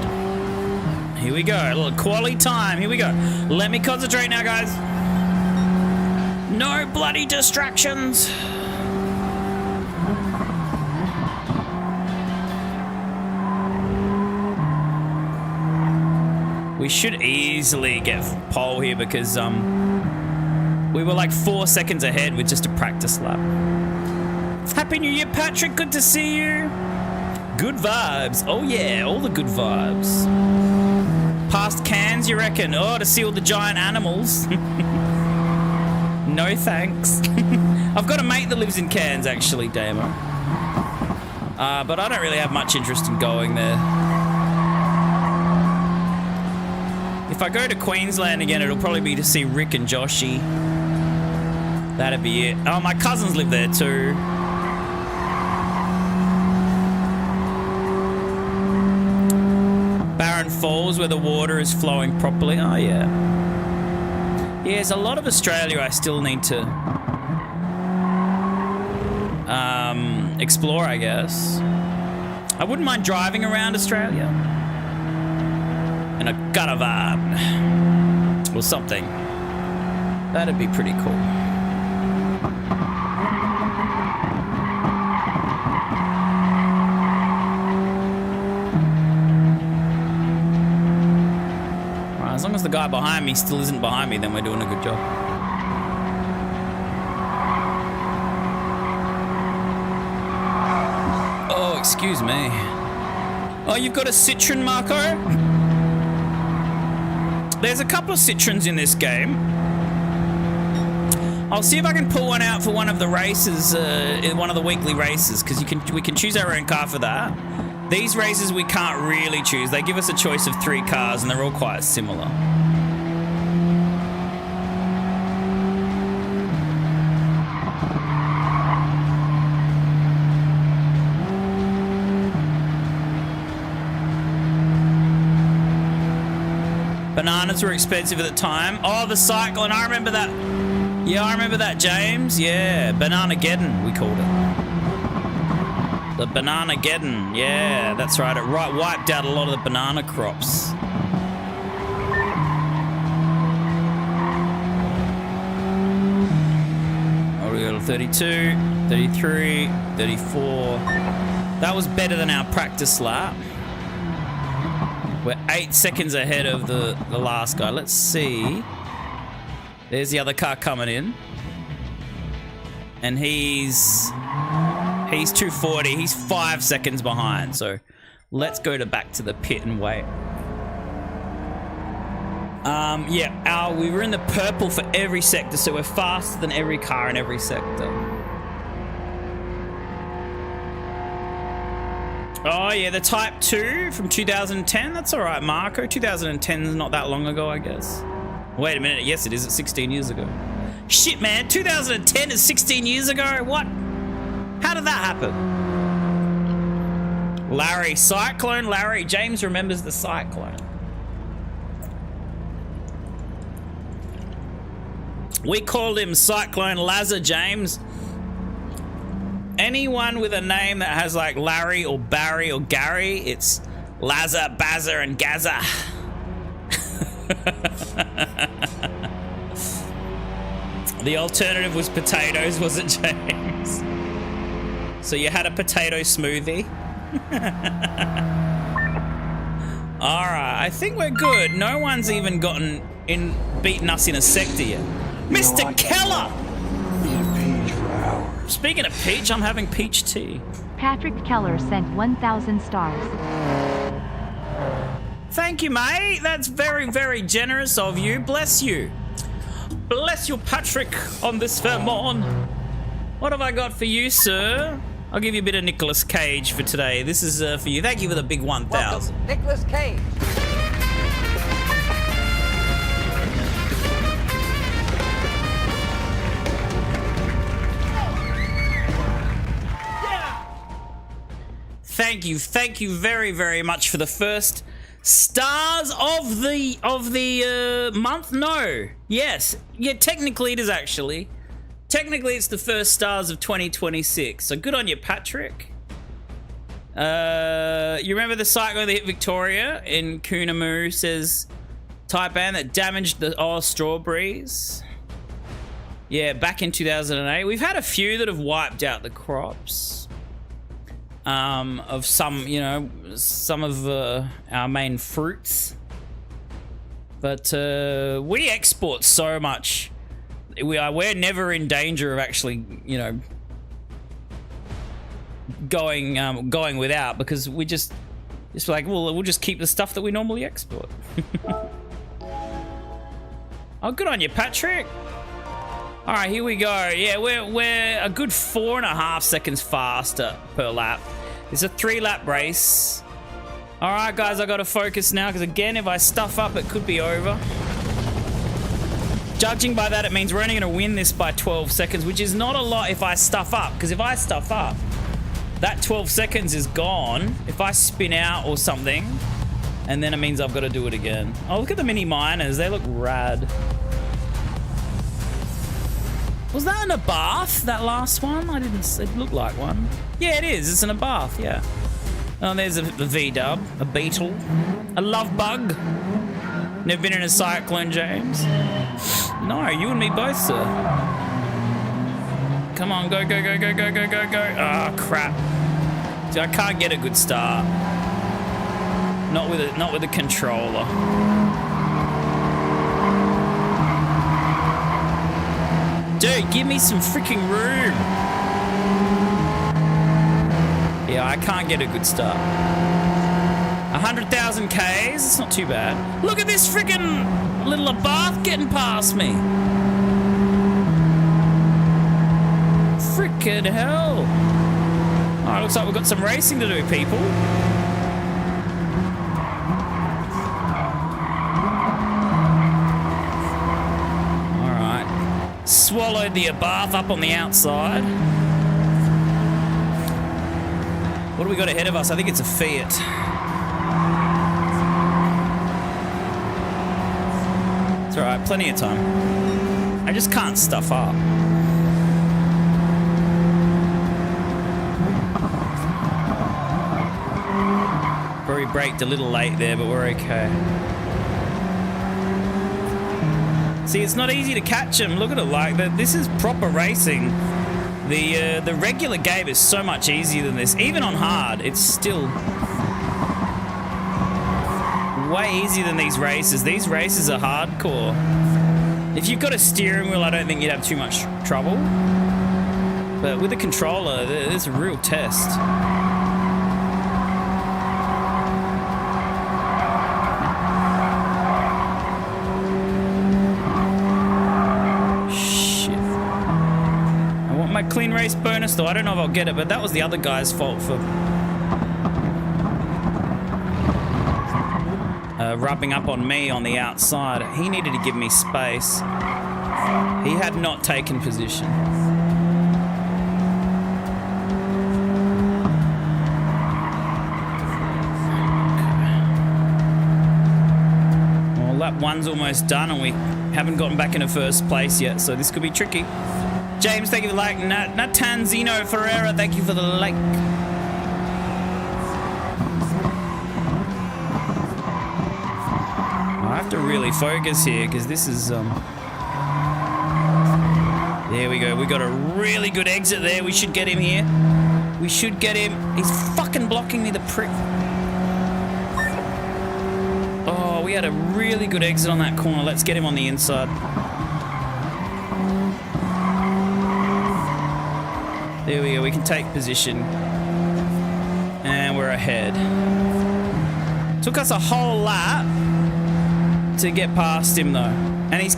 Speaker 1: Here we go. A little quality time. Here we go. Let me concentrate now, guys. No bloody distractions. We should easily get pole here because we were like 4 seconds ahead with just a practice lap. Happy New Year, Patrick. Good to see you. Good vibes. Oh yeah, all the good vibes. Past Cairns, you reckon? Oh, to see all the giant animals. No thanks. I've got a mate that lives in Cairns, actually, Damo. But I don't really have much interest in going there. If I go to Queensland again, it'll probably be to see Rick and Joshy. That'd be it. Oh, my cousins live there too. Barron Falls, where the water is flowing properly. Oh, yeah. Yeah, there's a lot of Australia I still need to explore, I guess. I wouldn't mind driving around Australia in a caravan or something. That'd be pretty cool. Right, as long as the guy behind me still isn't behind me, then we're doing a good job. Oh, excuse me. Oh, you've got a Citroen, Marco? There's a couple of Citroens in this game. I'll see if I can pull one out for one of the races, in one of the weekly races, because we can choose our own car for that. These races we can't really choose. They give us a choice of 3 cars, and they're all quite similar. Bananas were expensive at the time. Oh, the cyclone. I remember that. Yeah, I remember that, James. Yeah, Banana-geddon, we called it. The Banana-geddon. Yeah, that's right. It wiped out a lot of the banana crops. Oh, we got a 32, 33, 34. That was better than our practice lap. We're 8 seconds ahead of the last guy. Let's see. There's the other car coming in. And he's 240. He's 5 seconds behind. So let's go back to the pit and wait. Yeah, we were in the purple for every sector, so we're faster than every car in every sector. Oh, yeah, the Type 2 from 2010. That's all right, Marco. 2010 is not that long ago, I guess. Wait a minute. Yes, it is. It's 16 years ago. Shit, man. 2010 is 16 years ago? What? How did that happen? Larry. Cyclone Larry. James remembers the cyclone. We called him Cyclone Lazar, James. Anyone with a name that has like Larry or Barry or Gary, it's Lazar, Bazza, and Gaza. The alternative was potatoes, was it, James? So you had a potato smoothie? Alright, I think we're good. No one's even beaten us in a sector yet. Mr. Keller! Speaking of peach, I'm having peach tea.
Speaker 3: Patrick Keller sent 1,000 stars.
Speaker 1: Thank you, mate. That's very, very generous of you. Bless you. Bless you, Patrick, on this fair morn. What have I got for you, sir? I'll give you a bit of Nicolas Cage for today. This is for you. Thank you for the big 1,000.
Speaker 4: Welcome, Nicolas Cage.
Speaker 1: Thank you very, very much for the first stars of the month. No, yes, yeah. Technically, it is actually. Technically, it's the first stars of 2026. So good on you, Patrick. You remember the cyclone that hit Victoria in Coonamoo? Says Taipan that damaged the strawberries. Yeah, back in 2008. We've had a few that have wiped out the crops. Of some, you know, some of our main fruits. But we export so much. We're never in danger of actually, you know, going without, because we just like, well, we'll just keep the stuff that we normally export. Oh, good on you, Patrick. All right, here we go. Yeah, we're a good 4.5 seconds faster per lap. It's a 3-lap race. All right, guys, I got to focus now, because again, if I stuff up, it could be over. Judging by that, it means we're only going to win this by 12 seconds, which is not a lot if I stuff up, because if I stuff up, that 12 seconds is gone if I spin out or something, and then it means I've got to do it again. Oh, look at the mini miners. They look rad. Was that in a bath, that last one? I didn't... It looked like one. Yeah, it is. It's in a bath, yeah. Oh, there's a V-dub, a beetle, a love bug. Never been in a cyclone, James? No, you and me both, sir. Come on, go, go, go, go, go, go, go, go. Oh, crap. See, I can't get a good start. Not with a controller. Dude, give me some freaking room. Yeah, I can't get a good start. 100,000 Ks, it's not too bad. Look at this freaking little Abarth getting past me. Freaking hell. Alright, looks like we've got some racing to do, people. Swallowed the Abarth up on the outside. What do we got ahead of us? I think it's a Fiat. It's alright, plenty of time. I just can't stuff up. Probably braked a little late there, but we're okay. See, it's not easy to catch him. Look at it like that. This is proper racing. The regular game is so much easier than this. Even on hard, it's still way easier than these races. These races are hardcore. If you've got a steering wheel, I don't think you'd have too much trouble. But with a controller, it's a real test. My clean race bonus, though I don't know if I'll get it, but that was the other guy's fault for rubbing up on me on the outside. He needed to give me space. He had not taken position. Well, lap 1's almost done, and we haven't gotten back into first place yet, so this could be tricky. James, thank you for the like. Natanzino Ferreira, thank you for the like. I have to really focus here, because this is... There we go. We got a really good exit there. We should get him here. We should get him. He's fucking blocking me, the prick. Oh, we had a really good exit on that corner. Let's get him on the inside. There we go, we can take position. And we're ahead. Took us a whole lap to get past him, though. And he's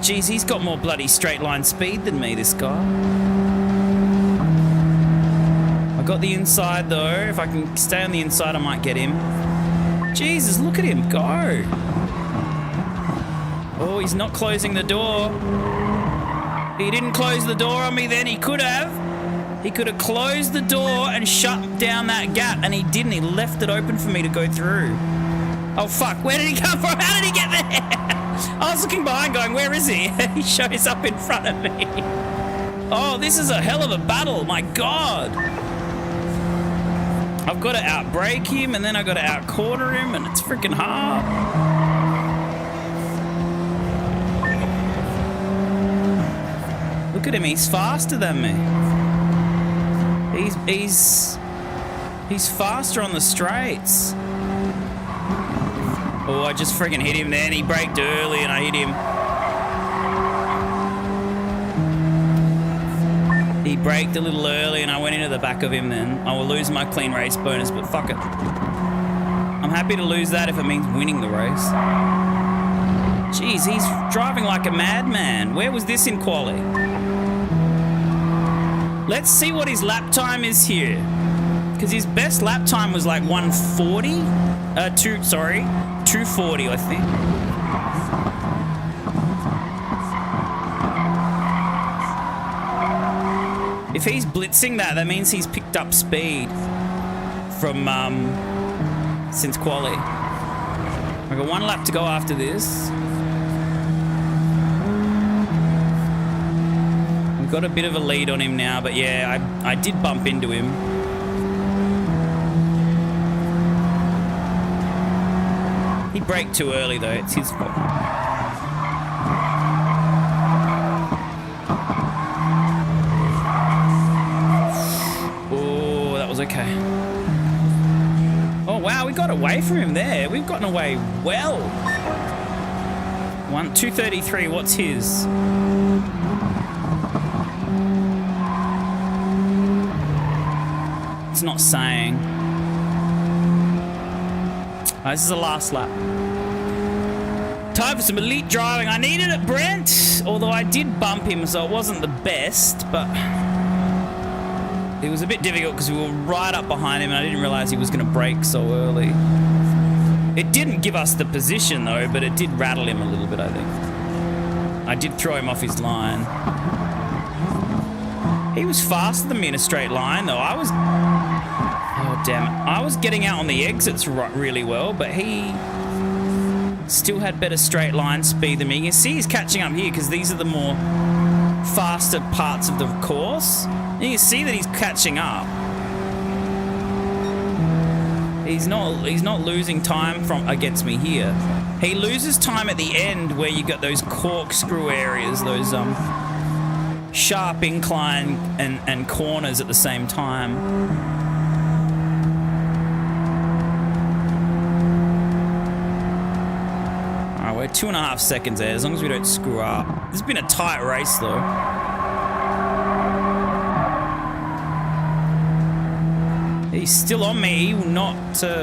Speaker 1: Geez, he's got more bloody straight line speed than me, this guy. I got the inside though. If I can stay on the inside, I might get him. Jesus, look at him go. Oh, he's not closing the door. He didn't close the door on me then. He could have. He could have closed the door and shut down that gap, and he didn't. He left it open for me to go through. Oh, fuck. Where did he come from? How did he get there? I was looking behind going, where is he? He shows up in front of me. Oh, this is a hell of a battle. My God. I've got to outbrake him, and then I've got to out-corner him, and it's freaking hard. Look at him. He's faster than me. He's faster on the straights. Oh, I just freaking hit him then. He braked early and I hit him. He braked a little early and I went into the back of him then. I will lose my clean race bonus, but fuck it. I'm happy to lose that if it means winning the race. Jeez, he's driving like a madman. Where was this in quali? Let's see what his lap time is here. Because his best lap time was like 140? 240, I think. If he's blitzing that means he's picked up speed from, since quali. I've got one lap to go after this. We've got a bit of a lead on him now, but yeah, I did bump into him. He braked too early though, it's his fault. Oh, that was okay. Oh wow, we got away from him there. We've gotten away well. 233, what's his? It's not saying. Oh, this is the last lap. Time for some elite driving. I needed it, Brent. Although I did bump him, so it wasn't the best, but it was a bit difficult because we were right up behind him and I didn't realize he was going to brake so early. It didn't give us the position though, but it did rattle him a little bit, I think. I did throw him off his line. He was faster than me in a straight line though. Oh, damn it. I was getting out on the exits really well, but he still had better straight line speed than me. You can see he's catching up here because these are the more faster parts of the course. And you can see that he's catching up. He's not losing time against me here. He loses time at the end where you got those corkscrew areas, those sharp incline and corners at the same time. We're 2.5 seconds there, as long as we don't screw up. This has been a tight race, though. He's still on me. He will not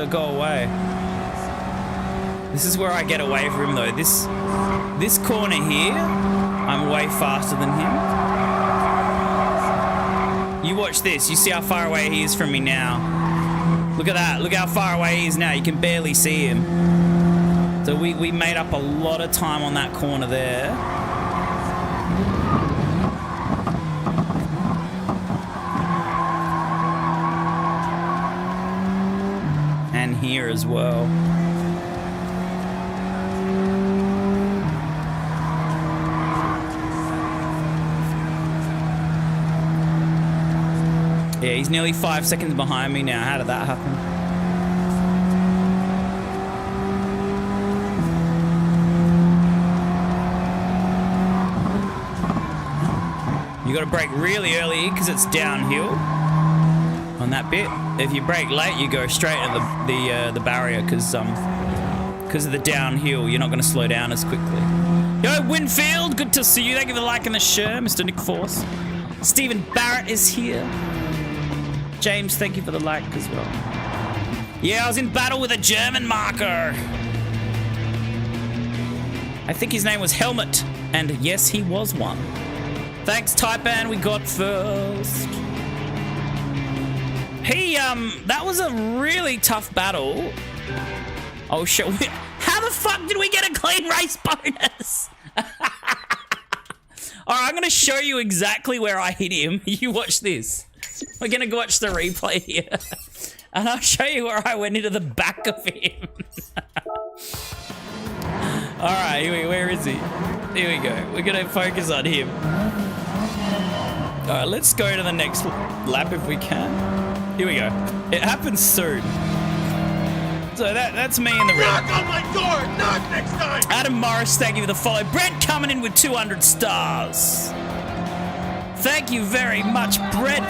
Speaker 1: go away. This is where I get away from him, though. This corner here, I'm way faster than him. You watch this. You see how far away he is from me now. Look at that. Look how far away he is now. You can barely see him. So we made up a lot of time on that corner there. And here as well. Yeah, he's nearly 5 seconds behind me now. How did that happen? You got to brake really early because it's downhill on that bit. If you brake late, you go straight into the barrier because of the downhill. You're not going to slow down as quickly. Yo, Winfield, good to see you. Thank you for liking the show, Mr. Nick Force. Stephen Barrett is here. James, thank you for the like as well. Yeah, I was in battle with a German marker. I think his name was Helmut, And yes, he was one. Thanks, Taipan, we got first. That was a really tough battle. Oh, shit. How the fuck did we get a clean race bonus? Alright, I'm gonna show you exactly where I hit him. You watch this. We're gonna go watch the replay here. And I'll show you where I went into the back of him. Alright, where is he? Here we go. We're gonna focus on him. Alright, let's go to the next lap if we can. Here we go. It happens soon. So that's me in the red.
Speaker 2: Knock on my door! Knock next time!
Speaker 1: Adam Morris, thank you for the follow. Brent coming in with 200 stars. Thank you very much, Brent.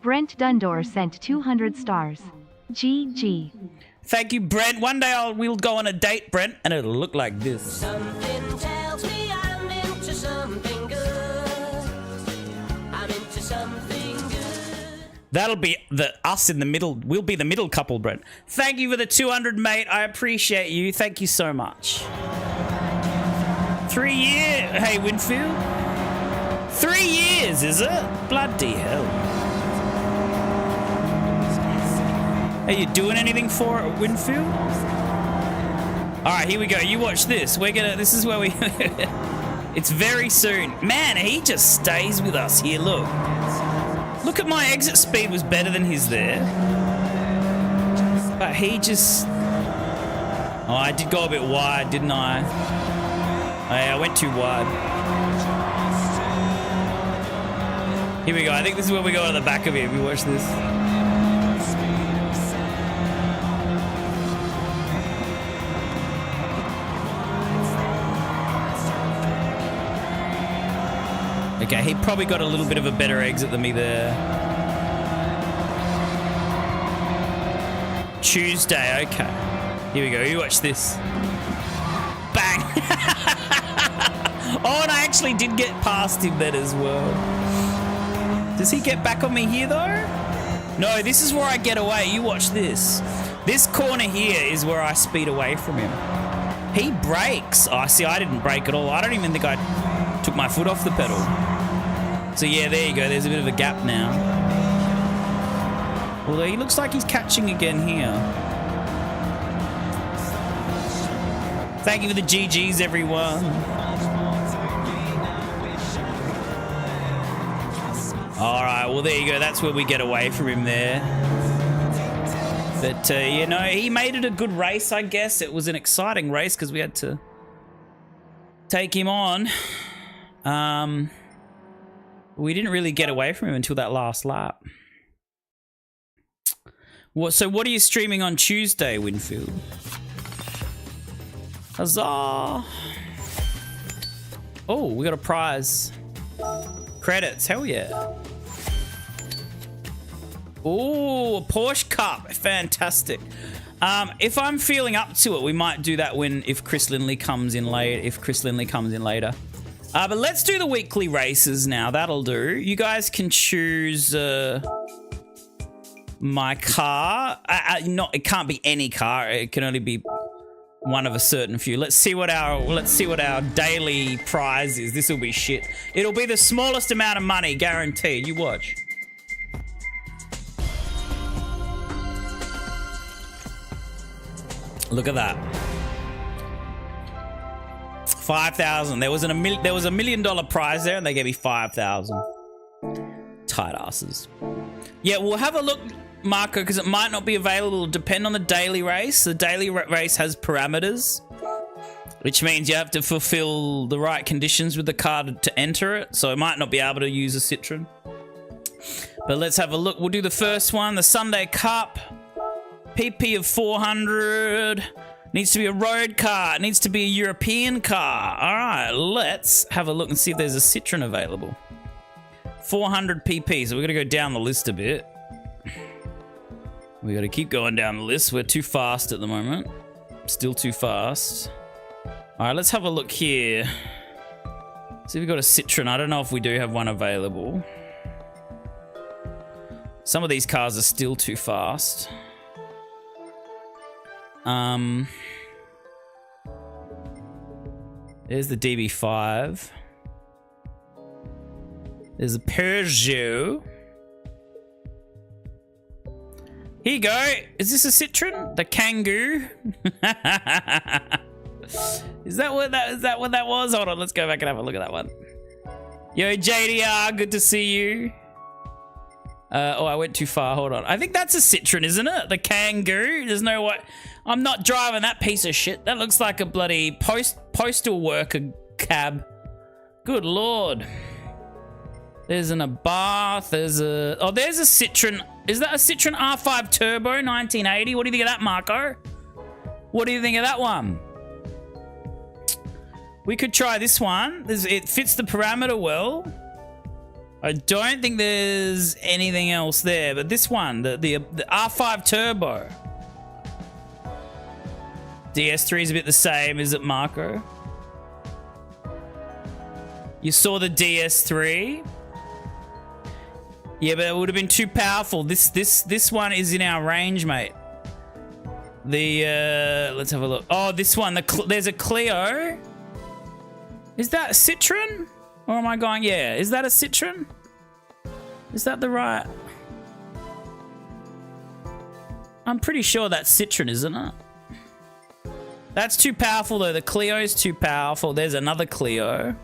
Speaker 3: Brent Dundor sent 200 stars. GG.
Speaker 1: Thank you, Brent. One day we'll go on a date, Brent, and it'll look like this.
Speaker 4: Something tells me I'm into something good. I'm into something good.
Speaker 1: That'll be us in the middle. We'll be the middle couple, Brent. Thank you for the 200, mate. I appreciate you. Thank you so much. 3 years. Hey, Winfield. 3 years, is it? Bloody hell. Are you doing anything for it, Winfield? All right, here we go. You watch this. This is where we... It's very soon. Man, he just stays with us here. Look. Look at my exit speed was better than his there. But he just... Oh, I did go a bit wide, didn't I? Oh, yeah, I went too wide. Here we go. I think this is where we go to the back of him. You watch this. Okay, he probably got a little bit of a better exit than me there. Tuesday, okay. Here we go, you watch this. Bang! Oh, and I actually did get past him then as well. Does he get back on me here though? No, this is where I get away. You watch this. This corner here is where I speed away from him. He brakes. Oh, see, I didn't brake at all. I don't even think I took my foot off the pedal. So yeah, there you go. There's a bit of a gap now. Although he looks like he's catching again here. Thank you for the GGs, everyone. All right, well, there you go. That's where we get away from him there. But, you know, he made it a good race, I guess. It was an exciting race because we had to take him on. We didn't really get away from him until that last lap. So what are you streaming on Tuesday, Winfield? Huzzah! Oh, we got a prize. Credits, hell yeah. Oh, a Porsche Cup, fantastic. If I'm feeling up to it, we might do that if Chris Lindley comes in later. But let's do the weekly races now. That'll do. You guys can choose my car. It can't be any car. It can only be one of a certain few. Let's see what our daily prize is. This will be shit. It'll be the smallest amount of money, guaranteed. You watch. Look at that. 5,000. There was a $1 million prize there, and they gave me 5,000. Tight asses. Yeah, we'll have a look, Marco, because it might not be available. It'll depend on the daily race. The daily race has parameters, which means you have to fulfill the right conditions with the car to enter it. So it might not be able to use a Citroen. But let's have a look. We'll do the first one, the Sunday Cup. PP of 400. Needs to be a road car. It needs to be a European car. All right, let's have a look and see if there's a Citroen available. 400 PP, so we're going to go down the list a bit. We got to keep going down the list. We're too fast at the moment. Still too fast. All right, let's have a look here. See if we've got a Citroen. I don't know if we do have one available. Some of these cars are still too fast. There's the DB5. There's a Peugeot. Here you go. Is this a Citroen? The Kangoo. Is that what that was? Hold on, let's go back and have a look at that one. Yo, JDR, good to see you. Oh, I went too far. Hold on. I think that's a Citroen, isn't it? The Kangoo. There's no way. I'm not driving that piece of shit. That looks like a bloody postal worker cab. Good lord. There's an Abarth. There's a... Oh, there's a Citroen. Is that a Citroen R5 Turbo 1980? What do you think of that, Marco? What do you think of that one? We could try this one. It fits the parameter well. I don't think there's anything else there, but this one, the R5 Turbo. DS3 is a bit the same, is it, Marco? You saw the DS3? Yeah, but it would have been too powerful. This one is in our range, mate. Let's have a look. Oh, this one. There's a Clio. Is that a Citroen? Or am I going? Yeah. Is that a Citroen? Is that the right? I'm pretty sure that's Citroen, isn't it? That's too powerful though. The Clio's too powerful. There's another Clio.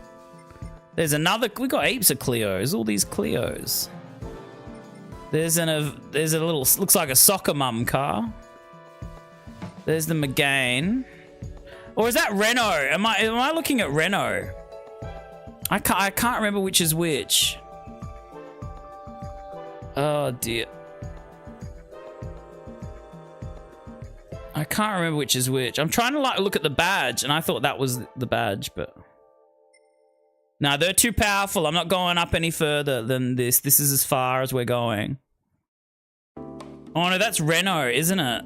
Speaker 1: There's another. We got heaps of Clios. All these Clios. There's a little, looks like a soccer mum car. There's the Megane. Or is that Renault? Am I looking at Renault? I can't remember which is which. Oh dear. I can't remember which is which. I'm trying to like look at the badge and I thought that was the badge, but no, they're too powerful. I'm not going up any further than this. This is as far as we're going. Oh no, that's Renault, isn't it?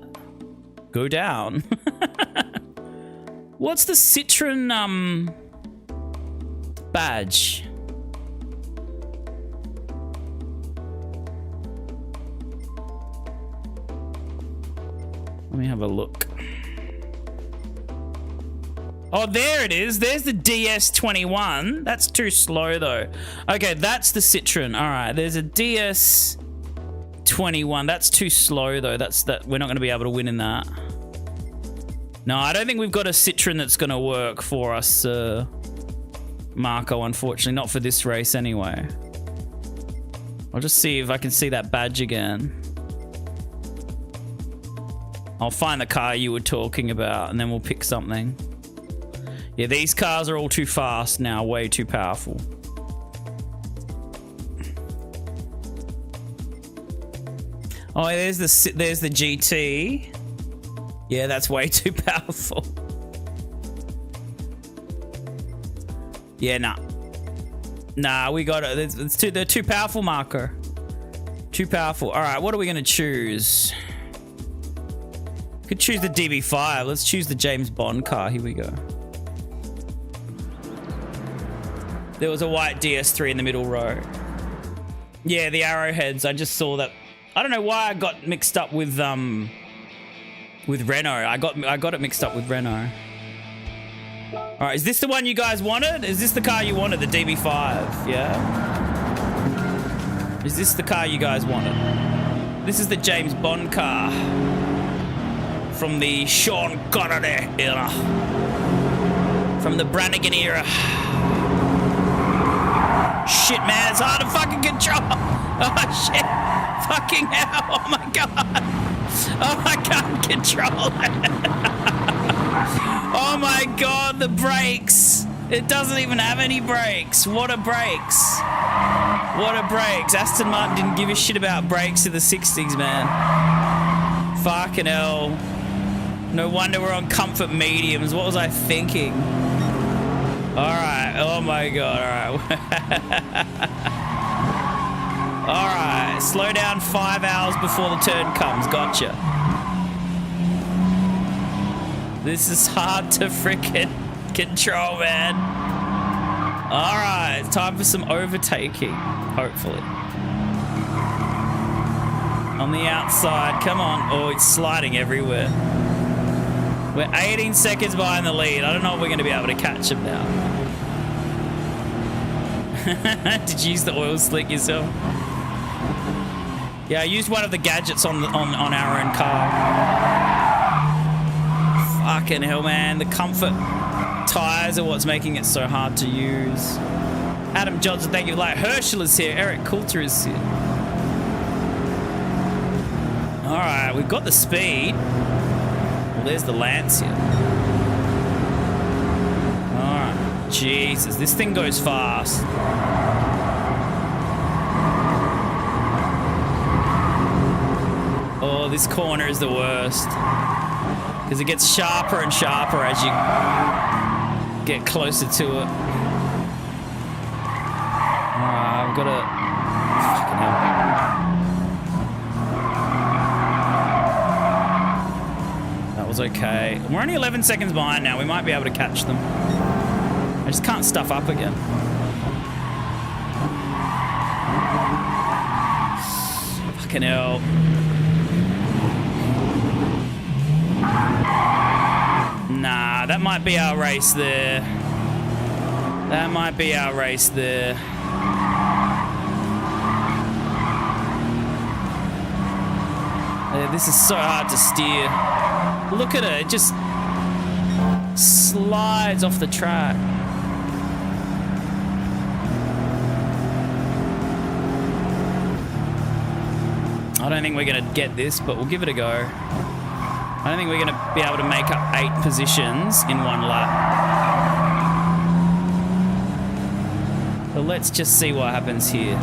Speaker 1: Go down. What's the Citroen badge? Let me have a look. Oh, there it is. There's the DS21. That's too slow, though. Okay, that's the Citroen. All right, there's a DS21. That's too slow, though. We're not going to be able to win in that. No, I don't think we've got a Citroen that's going to work for us, Marco, unfortunately. Not for this race, anyway. I'll just see if I can see that badge again. I'll find the car you were talking about, and then we'll pick something. Yeah, these cars are all too fast now, way too powerful. Oh, there's the GT. Yeah, that's way too powerful. Yeah, nah. Nah, we got it. They're too powerful, Marco. Too powerful. All right, what are we going to choose? Could choose the DB5. Let's choose the James Bond car. Here we go. There was a white DS3 in the middle row. Yeah, the arrowheads. I just saw that. I don't know why I got mixed up with Renault. I got it mixed up with Renault. All right, is this the one you guys wanted? Is this the car you wanted, the DB5? Yeah. Is this the car you guys wanted? This is the James Bond car from the Sean Connery era, from the Brannigan era. Shit, man, it's hard to fucking control. Oh shit, fucking hell! Oh my god! Oh, I can't control it. Oh my god, the brakes! It doesn't even have any brakes. What are brakes? What are brakes? Aston Martin didn't give a shit about brakes in the 60s, man. Fucking hell. No wonder we're on comfort mediums. What was I thinking? Alright, oh my god, alright. Alright, slow down 5 hours before the turn comes. Gotcha. This is hard to frickin' control, man. Alright, it's time for some overtaking, hopefully. On the outside, come on. Oh, it's sliding everywhere. We're 18 seconds behind the lead. I don't know if we're going to be able to catch him now. Did you use the oil slick yourself? Yeah, I used one of the gadgets on our own car. Fucking hell, man. The comfort tires are what's making it so hard to use. Adam Johnson, thank you. Like Herschel is here. Eric Coulter is here. All right, we've got the speed. Well, there's the Lance here. All right. Jesus, this thing goes fast. Oh, this corner is the worst. Because it gets sharper and sharper as you get closer to it. I've got to... Fucking hell. That was okay. We're only 11 seconds behind now. We might be able to catch them. I just can't stuff up again. Fucking hell. Nah, that might be our race there. That might be our race there. This is so hard to steer. Look at it. It just slides off the track. I don't think we're going to get this, but we'll give it a go. I don't think we're going to be able to make up 8 positions in one lap. But let's just see what happens here.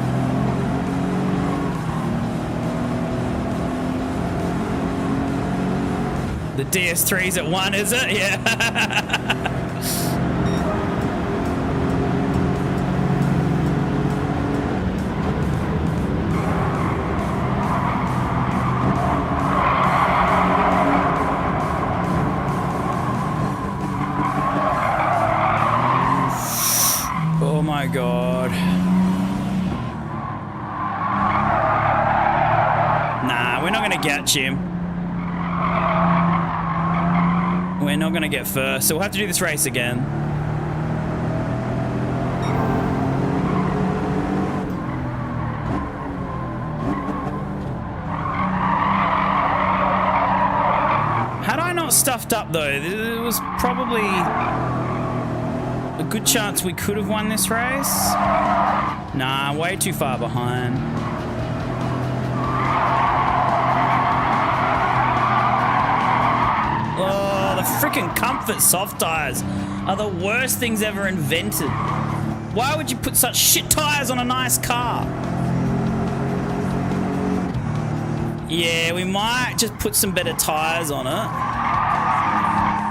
Speaker 1: The DS3's at 1, is it? Yeah. Oh my God. Nah, we're not going to catch him. We're not going to get first, so we'll have to do this race again. Had I not stuffed up, though, there was probably a good chance we could have won this race. Nah, way too far behind. Freaking comfort soft tires are the worst things ever invented. Why would you put such shit tires on a nice car? Yeah, we might just put some better tires on it,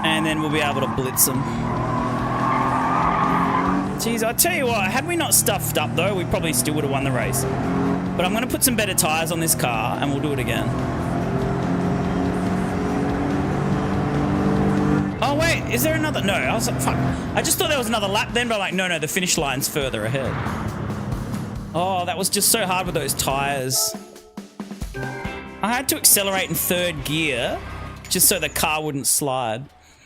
Speaker 1: and then we'll be able to blitz them. Jeez, I tell you what, had we not stuffed up though, we probably still would have won the race. But I'm going to put some better tires on this car, and we'll do it again. Oh, wait, is there another? No, I was like, fuck. I just thought there was another lap then, but I'm like, no, the finish line's further ahead. Oh, that was just so hard with those tires. I had to accelerate in 3rd gear just so the car wouldn't slide.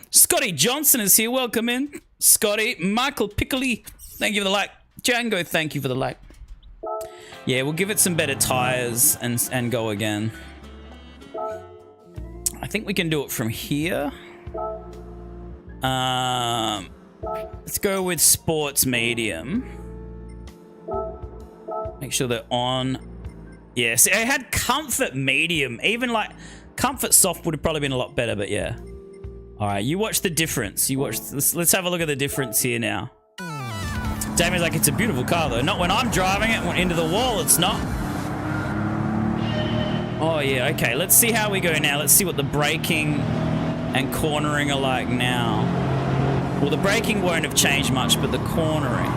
Speaker 1: Scotty Johnson is here. Welcome in. Scotty. Michael Piccoli, thank you for the like. Django, thank you for the like. Yeah, we'll give it some better tires and go again. I think we can do it from here. Let's go with sports medium. Make sure they're on. Yes, I had comfort medium. Even like comfort soft would have probably been a lot better, but yeah. All right, you watch the difference. You watch. Let's have a look at the difference here now. Damien's like, it's a beautiful car though. Not when I'm driving it. Into the wall, it's not. Oh yeah, okay. Let's see how we go now. Let's see what the braking and cornering are like now. Well, the braking won't have changed much, but the cornering.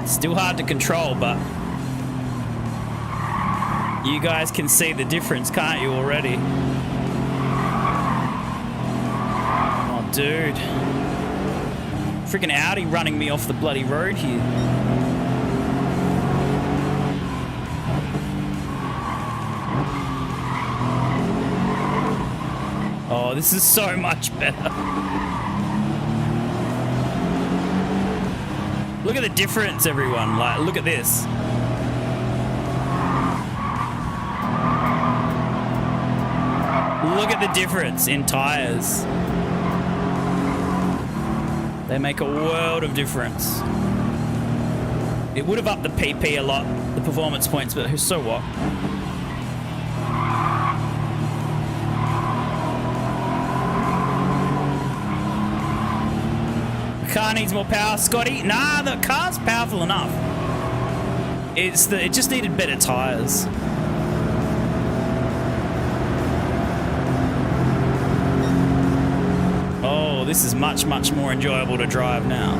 Speaker 1: Still hard to control, but you guys can see the difference, can't you, already? Oh, dude. Freaking Audi running me off the bloody road here. this is so much better. Look at the difference, everyone. Like, look at this. Look at the difference in tires. They make a world of difference. It would have upped the PP a lot, the performance points, but so what? The car needs more power, Scotty. Nah, the car's powerful enough. It just needed better tires. Oh, this is much, much more enjoyable to drive now.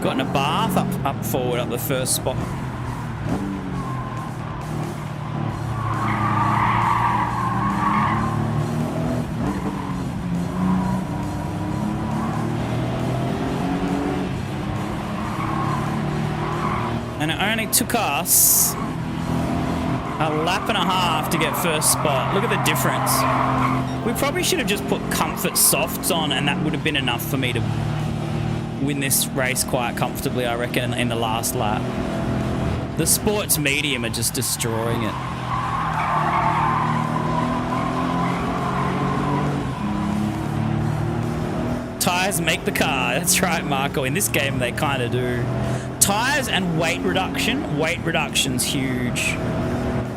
Speaker 1: Got in a bath up forward up the first spot. And it only took us a lap and a half to get first spot. Look at the difference. We probably should have just put comfort softs on, and that would have been enough for me to win this race quite comfortably, I reckon, in the last lap. The sports medium are just destroying it. Tires make the car. That's right, Marco. In this game, they kind of do. Tires and weight reduction. Weight reduction's huge.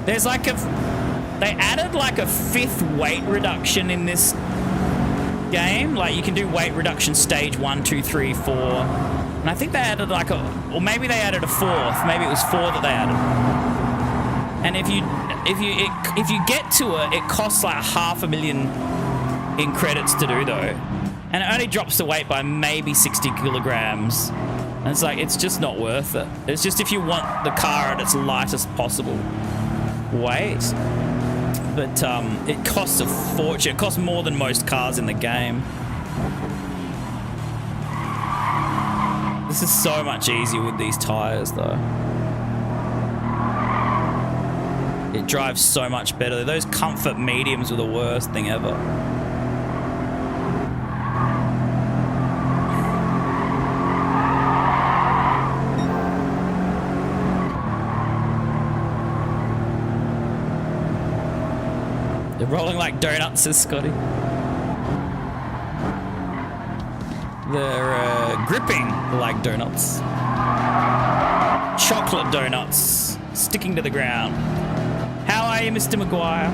Speaker 1: There's like they added like a 5th weight reduction in this game. Like, you can do weight reduction stage 1, 2, 3, 4, and I think they added like or maybe they added a 4th. Maybe it was 4 that they added. And if you get to it, it costs like $500,000 in credits to do though, and it only drops the weight by maybe 60 kilograms. And it's like, it's just not worth it. It's just if you want the car at its lightest possible weight. But it costs a fortune. It costs more than most cars in the game. This is so much easier with these tires, though. It drives so much better. Those comfort mediums were the worst thing ever. They're rolling like donuts, says Scotty. They're gripping like donuts. Chocolate donuts sticking to the ground. How are you, Mr. Maguire?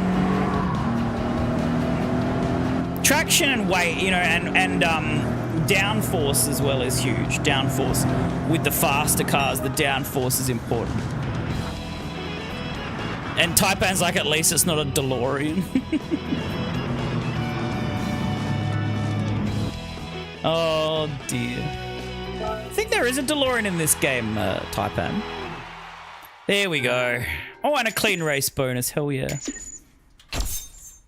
Speaker 1: Traction and weight, you know, and downforce as well is huge. Downforce. With the faster cars, the downforce is important. And Taipan's like, at least it's not a DeLorean. Oh, dear. I think there is a DeLorean in this game, Taipan. There we go. Oh, and a clean race bonus. Hell yeah.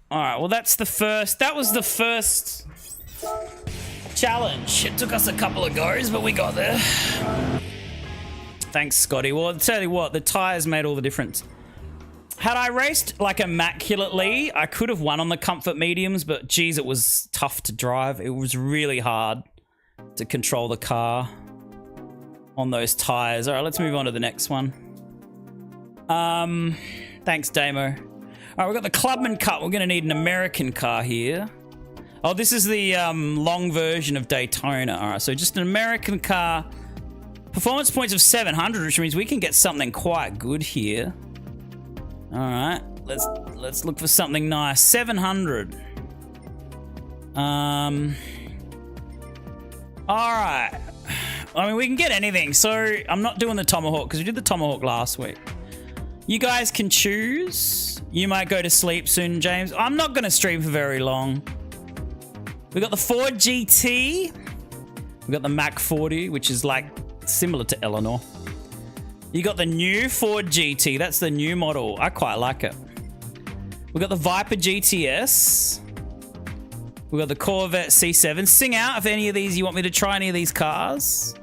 Speaker 1: All right, well, that's the first. That was the first challenge. It took us a couple of goes, but we got there. Thanks, Scotty. Well, I'll tell you what, the tires made all the difference. Had I raced like immaculately, I could have won on the comfort mediums, but geez, it was tough to drive. It was really hard to control the car on those tires. All right, let's move on to the next one. Thanks, Damo. All right, we've got the Clubman Cup. We're going to need an American car here. Oh, this is the long version of Daytona. All right, so just an American car. Performance points of 700, which means we can get something quite good here. All right, let's look for something nice. 700. All right. I mean, we can get anything. So I'm not doing the Tomahawk because we did the Tomahawk last week. You guys can choose. You might go to sleep soon, James. I'm not going to stream for very long. We got the Ford GT. We got the Mac 40, which is like similar to Eleanor. You got the new Ford GT. That's the new model. I quite like it. We got the Viper GTS. We got the Corvette C7. Sing out if any of these you want me to try any of these cars.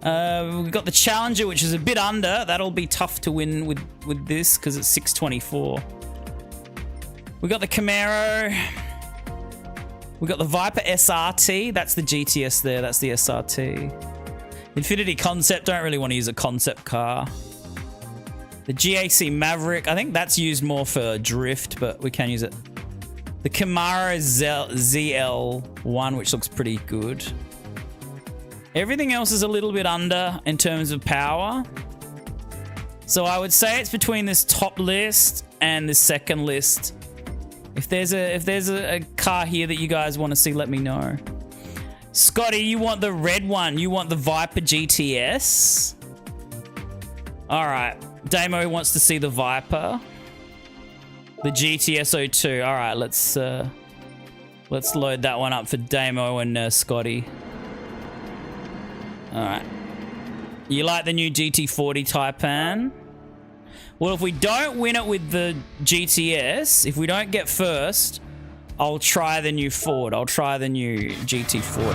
Speaker 1: We've got the Challenger, which is a bit under. That'll be tough to win with this because it's 624. We got the Camaro. We got the Viper SRT. That's the GTS there. That's the SRT. Infiniti Concept. Don't really want to use a concept car. The GAC Maverick. I think that's used more for drift, but we can use it. The Camaro ZL1, which looks pretty good. Everything else is a little bit under in terms of power. So I would say it's between this top list and this second list. If there's a car here that you guys want to see, let me know. Scotty, you want the red one. You want the Viper GTS. All right. Damo wants to see the Viper. The GTS 02. All right, let's load that one up for Damo and Scotty. All right. You like the new GT40 Taipan? Well, if we don't win it with the GTS, if we don't get first, I'll try the new Ford. I'll try the new GT40.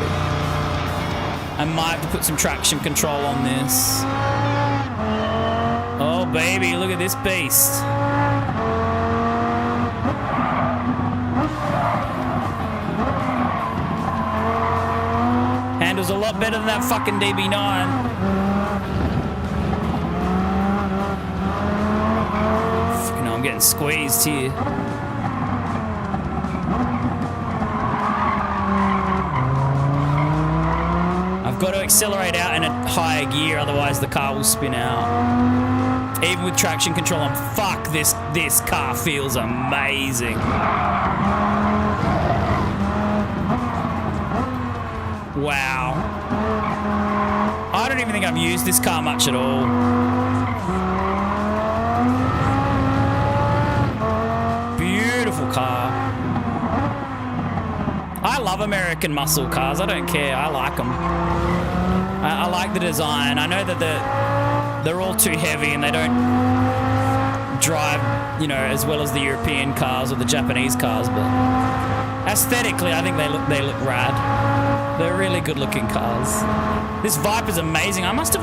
Speaker 1: I might have to put some traction control on this. Oh, baby, look at this beast. Handles a lot better than that fucking DB9. You know, I'm getting squeezed here. I've got to accelerate out in a higher gear, otherwise the car will spin out. Even with traction control, fuck, this car feels amazing. Wow. I don't even think I've used this car much at all. Beautiful car. I love American muscle cars. I don't care. I like them. I like the design. I know that they're all too heavy and they don't drive, you know, as well as the European cars or the Japanese cars, but aesthetically, I think they look rad. They're really good-looking cars. This Viper's amazing. I must have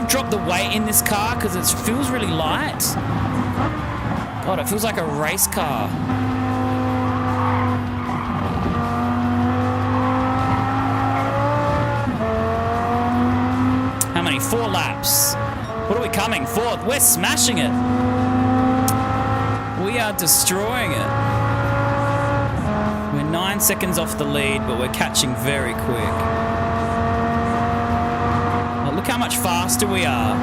Speaker 1: dropped the weight in this car because it feels really light. God, it feels like a race car. How many? 4 laps. What are we coming? 4th. We're smashing it. We are destroying it. We're 9 seconds off the lead, but we're catching very quick. Oh, look how much faster we are.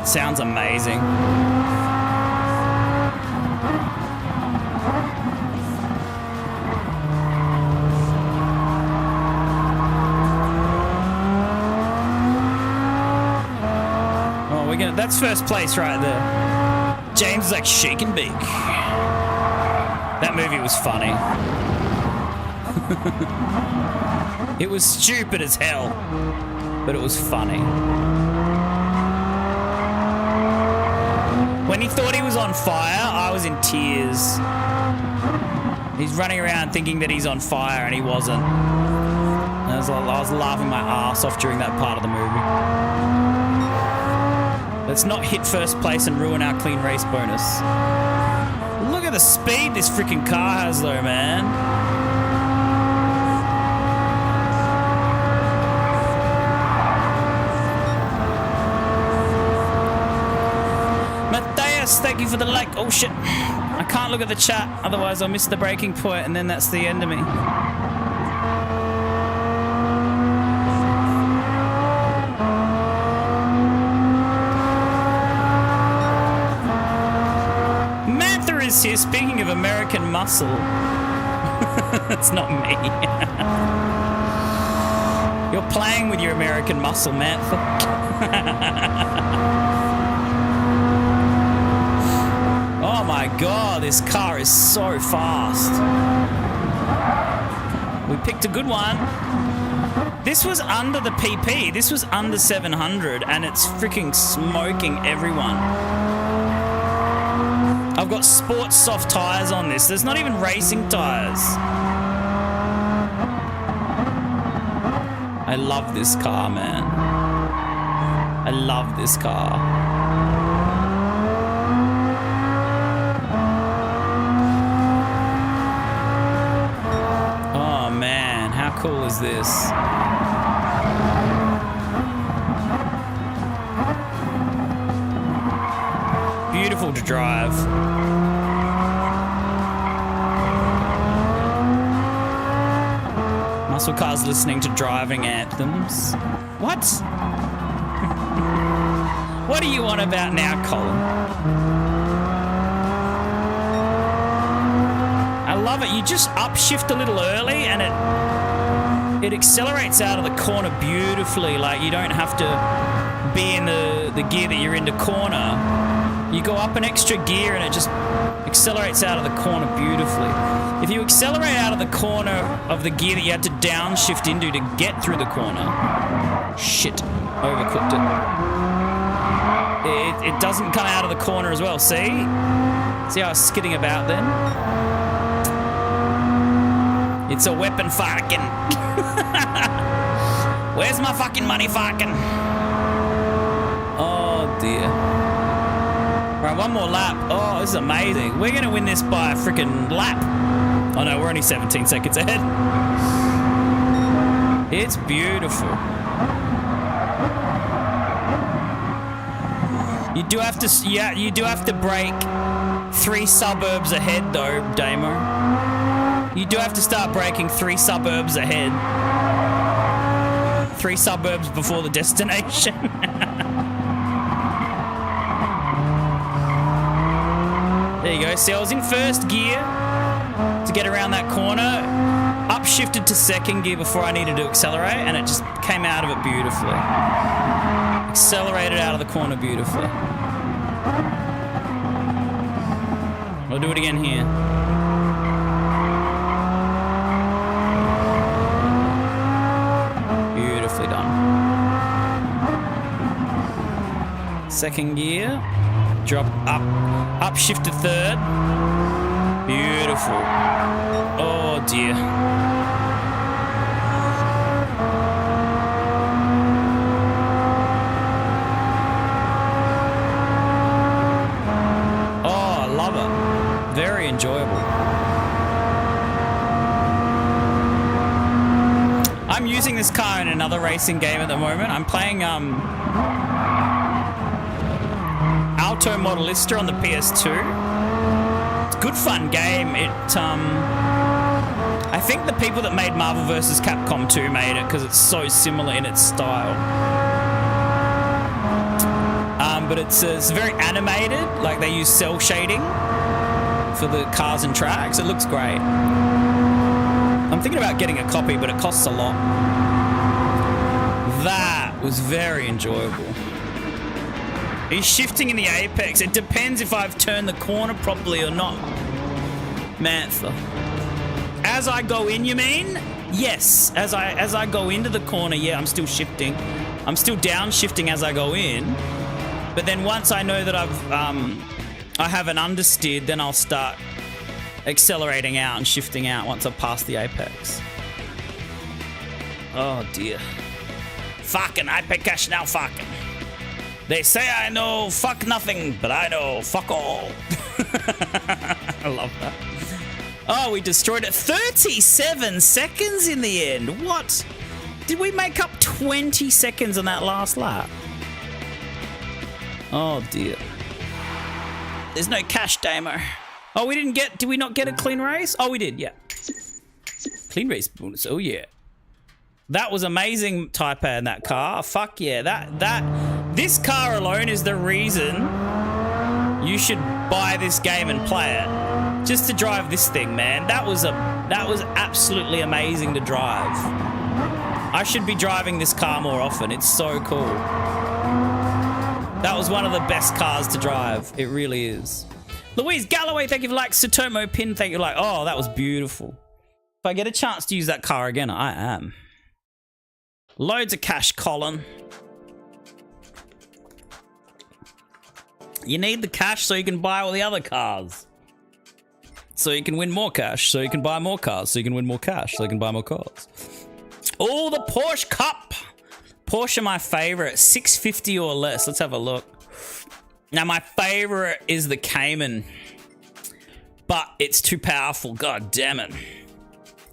Speaker 1: Sounds amazing. Oh, we're gonna. That's first place right there. James is like shake and bake. That movie was funny. It was stupid as hell, but it was funny. When he thought he was on fire, I was in tears. He's running around thinking that he's on fire and he wasn't. I was laughing my ass off during that part of the movie. Let's not hit first place and ruin our clean race bonus. Look at the speed this freaking car has though, man. Thank you for the like. Oh shit, I can't look at the chat, otherwise I'll miss the breaking point and then that's the end of me. Mantha says here, speaking of American muscle. It's not me. You're playing with your American muscle, man. Oh my god, this car is so fast. We picked a good one. This was under the PP. This was under 700 and it's freaking smoking everyone. I've got sports soft tires on this. There's not even racing tires. I love this car, man. I love this car. Oh man, how cool is this? Beautiful to drive. Muscle cars listening to driving anthems. What? What do you want about now, Colin? I love it. You just upshift a little early and it accelerates out of the corner beautifully. Like you don't have to be in the gear that you're in to corner. You go up an extra gear and it just accelerates out of the corner beautifully. If you accelerate out of the corner of the gear that you had to downshift into to get through the corner, shit, overcooked it. It doesn't come out of the corner as well, see? See how I was skidding about then? It's a weapon fucking. Where's my fucking money fucking? Oh dear. Right, one more lap. Oh, this is amazing. We're going to win this by a freaking lap. Oh, no, we're only 17 seconds ahead. It's beautiful. You do have to, yeah, you do have to brake 3 suburbs ahead, though, Damo. You do have to start braking 3 suburbs ahead. 3 suburbs before the destination. There you go. See, I was in first gear to get around that corner, upshifted to second gear before I needed to accelerate, and it just came out of it beautifully. Accelerated out of the corner beautifully. We'll do it again here. Beautifully done. Second gear. Drop up, upshift to third. Beautiful. Oh dear. Oh, I love it. Very enjoyable. I'm using this car in another racing game at the moment. I'm playing Auto Modelista on the PS2. It's a good fun game. I think the people that made Marvel vs. Capcom 2 made it because it's so similar in its style. But it's very animated. Like they use cell shading for the cars and tracks. It looks great. I'm thinking about getting a copy, but it costs a lot. That was very enjoyable. He's shifting in the apex. It depends if I've turned the corner properly or not. Mantha. As I go in, you mean? Yes. As I go into the corner, yeah, I'm still shifting. I'm still downshifting as I go in. But then once I know that I have an understeered, then I'll start accelerating out and shifting out once I've passed the apex. Oh dear. Fucking apex now fucking. They say I know fuck nothing, but I know fuck all. I love that. Oh, we destroyed it. 37 seconds in the end. What? Did we make up 20 seconds on that last lap? Oh, dear. There's no cash, Damo. Oh, we didn't get... Did we not get a clean race? Oh, we did, yeah. Clean race bonus. Oh, yeah. That was amazing, Taipei, in that car. Fuck yeah. This car alone is the reason you should buy this game and play it just to drive this thing, man. That was absolutely amazing to drive. I should be driving this car more often. It's so cool. That was one of the best cars to drive. It really is. Louise Galloway, thank you for like. Satomo Pin, thank you for like. Oh, that was beautiful. If I get a chance to use that car again, I am. Loads of cash, Colin. You need the cash so you can buy all the other cars. So you can win more cash, so you can buy more cars, so you can win more cash, so you can buy more cars. Oh, the Porsche Cup. Porsche, my favorite. 650 or less. Let's have a look. Now, my favorite is the Cayman. But it's too powerful. God damn it.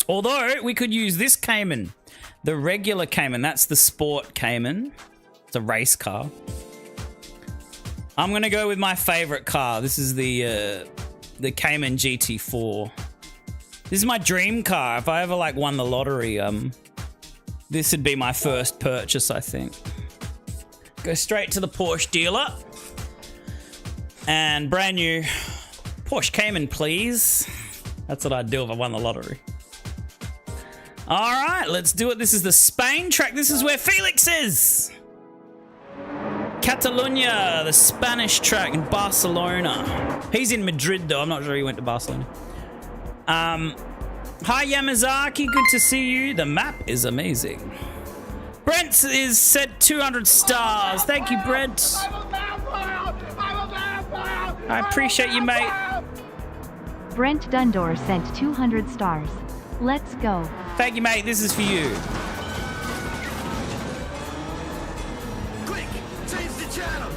Speaker 1: Although, we could use this Cayman. The regular Cayman. That's the Sport Cayman. It's a race car. I'm going to go with my favorite car. This is the Cayman GT4. This is my dream car. If I ever like won the lottery, this would be my first purchase, I think. Go straight to the Porsche dealer. And brand new Porsche Cayman, please. That's what I'd do if I won the lottery. All right, let's do it. This is the Spain track. This is where Felix is. Catalunya, the Spanish track in Barcelona. He's in Madrid, though. I'm not sure he went to Barcelona. Hi, Yamazaki. Good to see you. The map is amazing. Brent is set 200 stars. Thank you, Brent. I appreciate you, mate.
Speaker 3: Brent Dundor sent 200 stars. Let's go.
Speaker 1: Thank you, mate. This is for you.
Speaker 2: Quick, change the channel.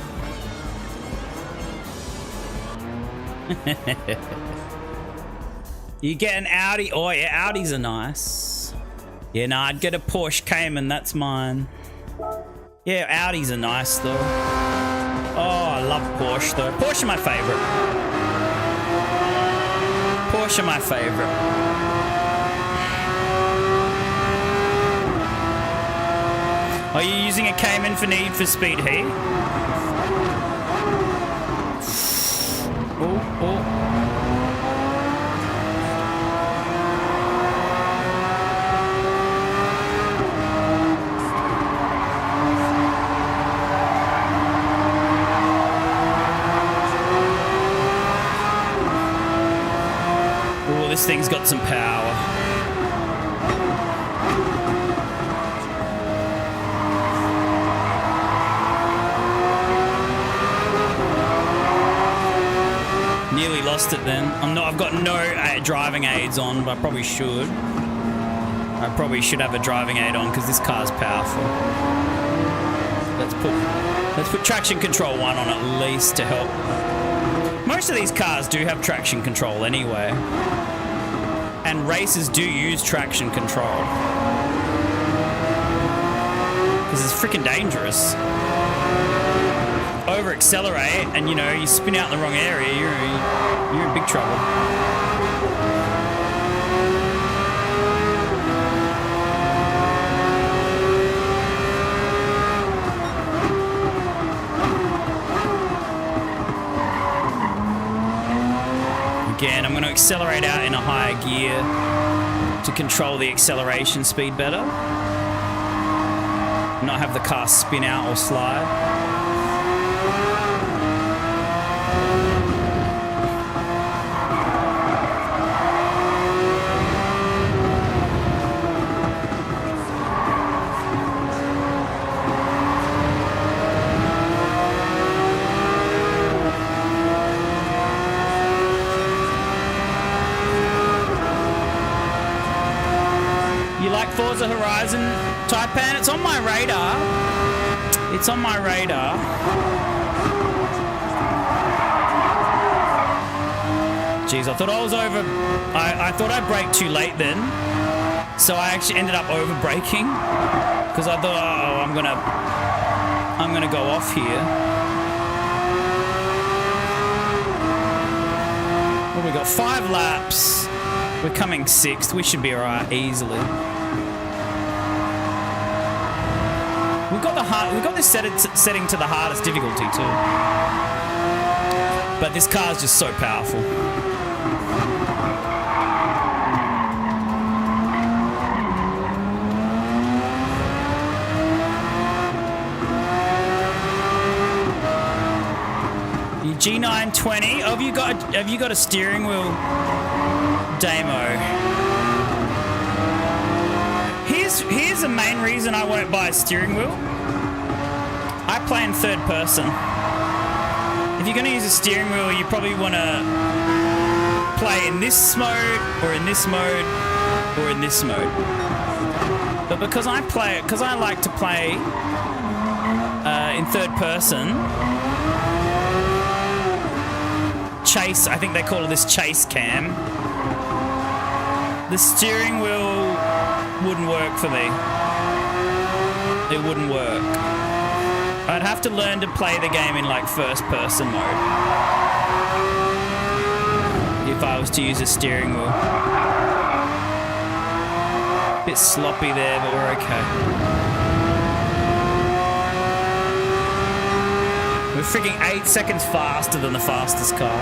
Speaker 1: You get an Audi. Oh, yeah, Audis are nice. Yeah, no, I'd get a Porsche Cayman. That's mine. Yeah, Audis are nice, though. Oh, I love Porsche, though. Porsche my favorite. Porsche my favorite. Are you using a Cayman for Need for Speed Heat? Oh. Oh, this thing's got some power. Nearly lost it then. I've got no driving aids on, but I probably should. I probably should have a driving aid on because this car's powerful. Let's put traction control 1 on at least to help. Most of these cars do have traction control anyway. And racers do use traction control. Because it's freaking dangerous. Over accelerate and you spin out in the wrong area, you're in big trouble. Again, I'm going to accelerate out in a higher gear to control the acceleration speed better. Not have the car spin out or slide. Forza Horizon Taipan, it's on my radar. It's on my radar. Jeez, I thought I was over. I thought I braked too late then, so I actually ended up over braking because I thought, oh, I'm gonna go off here. Well, we got 5 laps. We're coming 6th. We should be alright easily. We've got this setting to the hardest difficulty too. But this car is just so powerful. Your G920. Have you got a steering wheel, Damo? Here's the main reason I won't buy a steering wheel. I play in third person. If you're going to use a steering wheel, you probably want to play in this mode, or in this mode, or in this mode. But because I like to play in third person, chase, I think they call this chase cam, the steering wheel wouldn't work for me. It wouldn't work. I'd have to learn to play the game in like first person mode if I was to use a steering wheel. Bit sloppy there, but we're okay. We're freaking 8 seconds faster than the fastest car,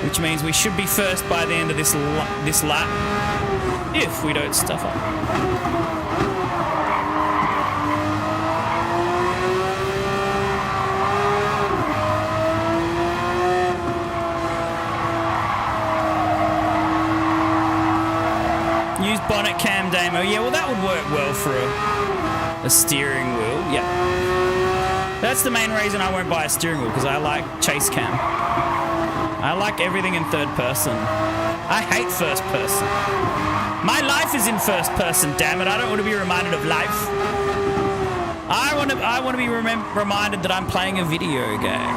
Speaker 1: which means we should be first by the end of this lap if we don't stuff up. Use bonnet cam, Damo. Yeah, well, that would work well for a steering wheel. Yeah. That's the main reason I won't buy a steering wheel, because I like chase cam. I like everything in third person. I hate first person. My life is in first person, damn it. I don't want to be reminded of life. I want to be reminded that I'm playing a video game.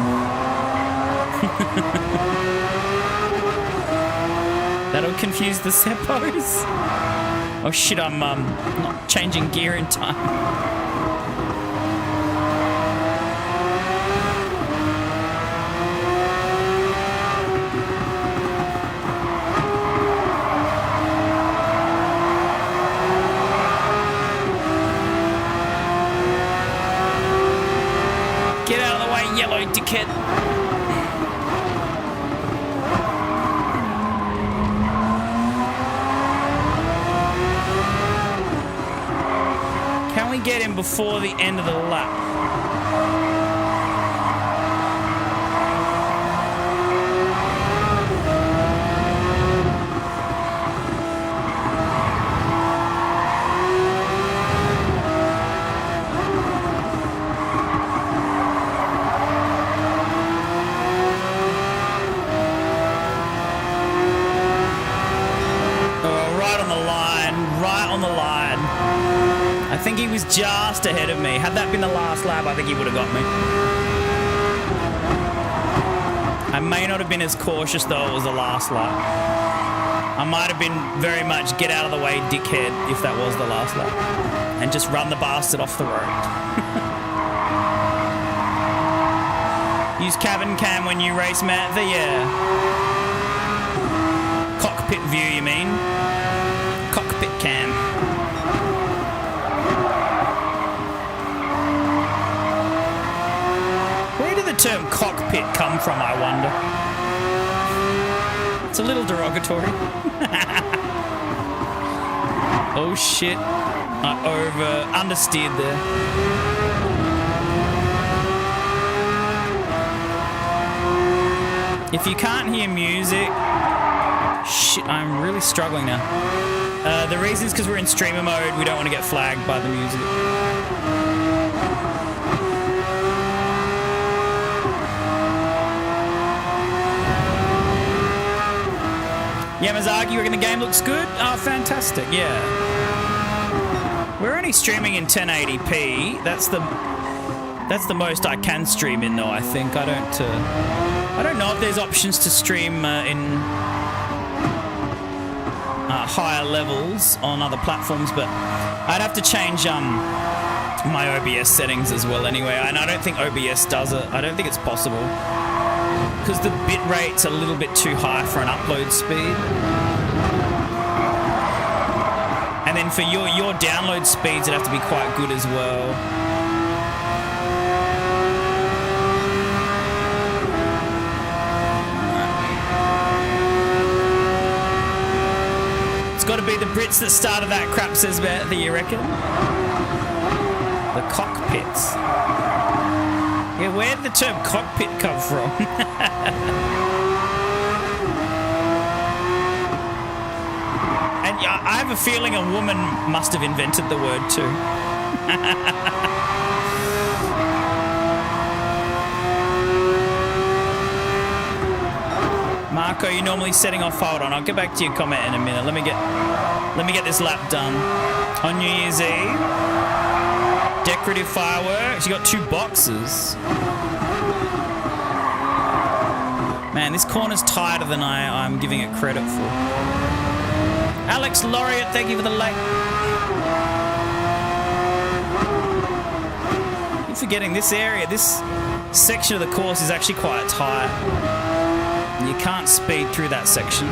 Speaker 1: That'll confuse the seppos. Oh shit, I'm not changing gear in time. Get out of the way, yellow dickhead. Can we get him before the end of the lap? I think he was just ahead of me. Had that been the last lap, I think he would have got me. I may not have been as cautious though it was the last lap. I might have been very much get out of the way, dickhead, if that was the last lap. And just run the bastard off the road. Use cabin cam when you race, Matt. Yeah. Cockpit view, you mean? Cockpit cam. Where did the term cockpit come from, I wonder? It's a little derogatory. Oh shit. I understeered there. If you can't hear music, shit, I'm really struggling now. The reason is because we're in streamer mode. We don't want to get flagged by the music. Yamazaki, you reckon the game looks good? Oh, fantastic, yeah. We're only streaming in 1080p. That's the most I can stream in, though, I think. I don't know if there's options to stream in higher levels on other platforms, but I'd have to change my OBS settings as well anyway, and I don't think OBS does it. I don't think it's possible because the bit rate's a little bit too high for an upload speed, and then for your download speeds it'd have to be quite good as well. be the Brits that started that crap, says Bethy, you reckon? The cockpits. Yeah, where'd the term cockpit come from? And I have a feeling a woman must have invented the word too. Marco, you're normally setting off. Hold on, I'll get back to your comment in a minute. Let me get this lap done. On New Year's Eve, decorative fireworks. You got 2 boxes. Man, this corner's tighter than I'm giving it credit for. Alex Laureate, thank you for the like. You're forgetting this area. This section of the course is actually quite tight. You can't speed through that section.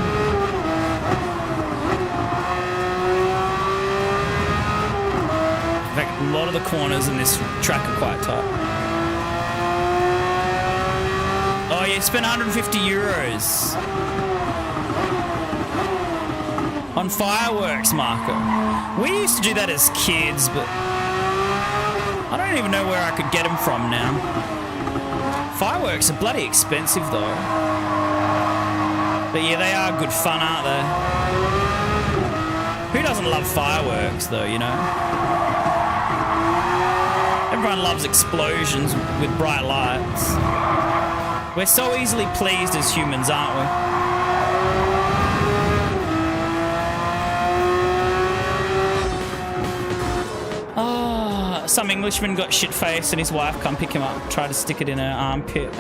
Speaker 1: In fact, a lot of the corners in this track are quite tight. Oh, yeah, you spent 150 euros on fireworks, Marco. We used to do that as kids, but I don't even know where I could get them from now. Fireworks are bloody expensive, though. But yeah, they are good fun, aren't they? Who doesn't love fireworks, though, you know? Everyone loves explosions with bright lights. We're so easily pleased as humans, aren't we? Oh, some Englishman got shit-faced and his wife come pick him up, try to stick it in her armpit.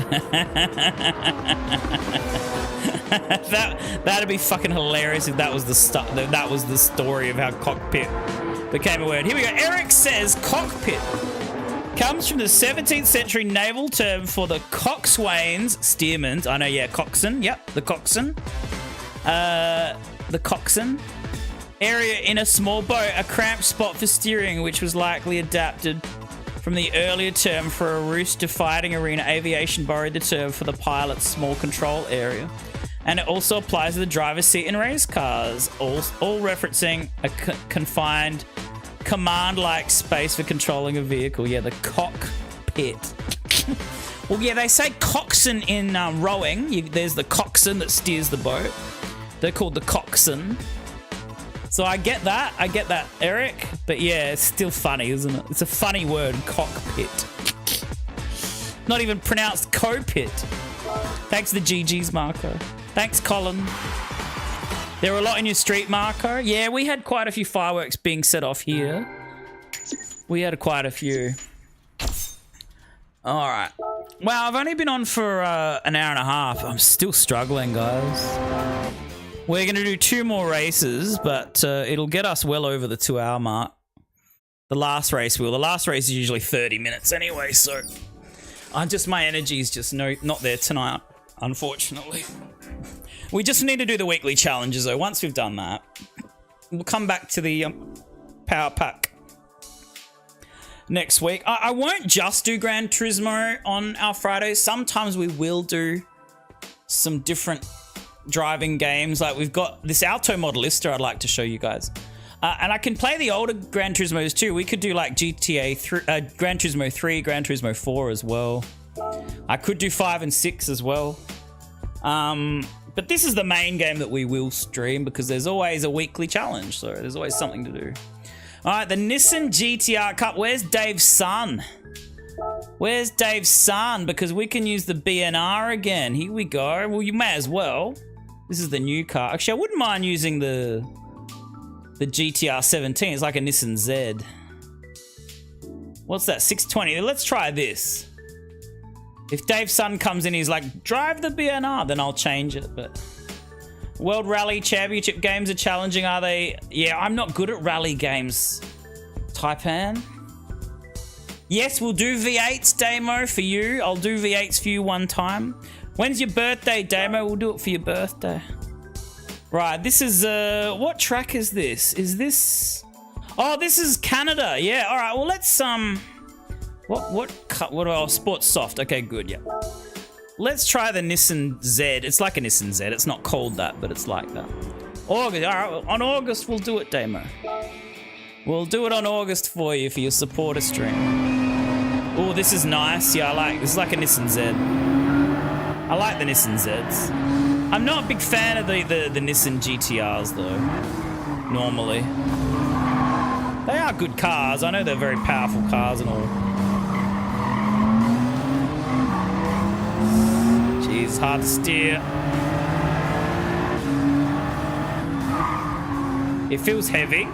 Speaker 1: That'd be fucking hilarious if that was the story of how cockpit became a word. Here we go. Eric says cockpit comes from the 17th century naval term for the coxswain's, steerman's. I know, yeah, coxswain. Yep, the coxswain. The coxswain area in a small boat, a cramped spot for steering, which was likely adapted from the earlier term for a rooster fighting arena. Aviation borrowed the term for the pilot's small control area. And it also applies to the driver's seat in race cars, all referencing a confined command-like space for controlling a vehicle. Yeah, the cockpit. Well, yeah, they say coxswain in rowing. There's the coxswain that steers the boat. They're called the coxswain. So I get that, Eric. But yeah, it's still funny, isn't it? It's a funny word, cockpit. Not even pronounced co-pit. Thanks to the GGs, Marco. Thanks, Colin. There were a lot in your street, Marco. Yeah, we had quite a few fireworks being set off here. We had quite a few. All right. Wow, I've only been on for an hour and a half. I'm still struggling, guys. We're going to do 2 more races, but it'll get us well over the 2-hour mark. The last race will. The last race is usually 30 minutes anyway, so my energy is just not there tonight, unfortunately. We just need to do the weekly challenges, though. Once we've done that, we'll come back to the Power Pack next week. I won't just do Gran Turismo on our Fridays. Sometimes we will do some different driving games. Like we've got this Alto Modelista I'd like to show you guys. And I can play the older Gran Turismos too. We could do like GTA 3, Gran Turismo 3, Gran Turismo 4 as well. I could do 5 and 6 as well. But this is the main game that we will stream because there's always a weekly challenge. So there's always something to do. All right, the Nissan GTR Cup. Where's Dave's son? Where's Dave's son? Because we can use the BNR again. Here we go. Well, you may as well. This is the new car. Actually, I wouldn't mind using the GTR 17. It's like a Nissan Z. What's that? 620. Let's try this. If Dave's son comes in, he's like, drive the BNR, then I'll change it. But World Rally Championship games are challenging, are they? Yeah, I'm not good at rally games, Taipan. Yes, we'll do V8s, Damo, for you. I'll do V8s for you one time. When's your birthday, Damo? We'll do it for your birthday. Right, this is, what track is this? Is this... Oh, this is Canada. Yeah, all right, well, let's, What Sports Soft. Okay, good, yeah. Let's try the Nissan Z. It's like a Nissan Z. It's not called that, but it's like that. August. All right, on August we'll do it, Damo. We'll do it on August for you for your supporter stream. Oh, this is nice. Yeah, I like. This is like a Nissan Z. I like the Nissan Zs. I'm not a big fan of the Nissan GTRs though. Normally, they are good cars. I know they're very powerful cars and all. Jeez, hard to steer. It feels heavy.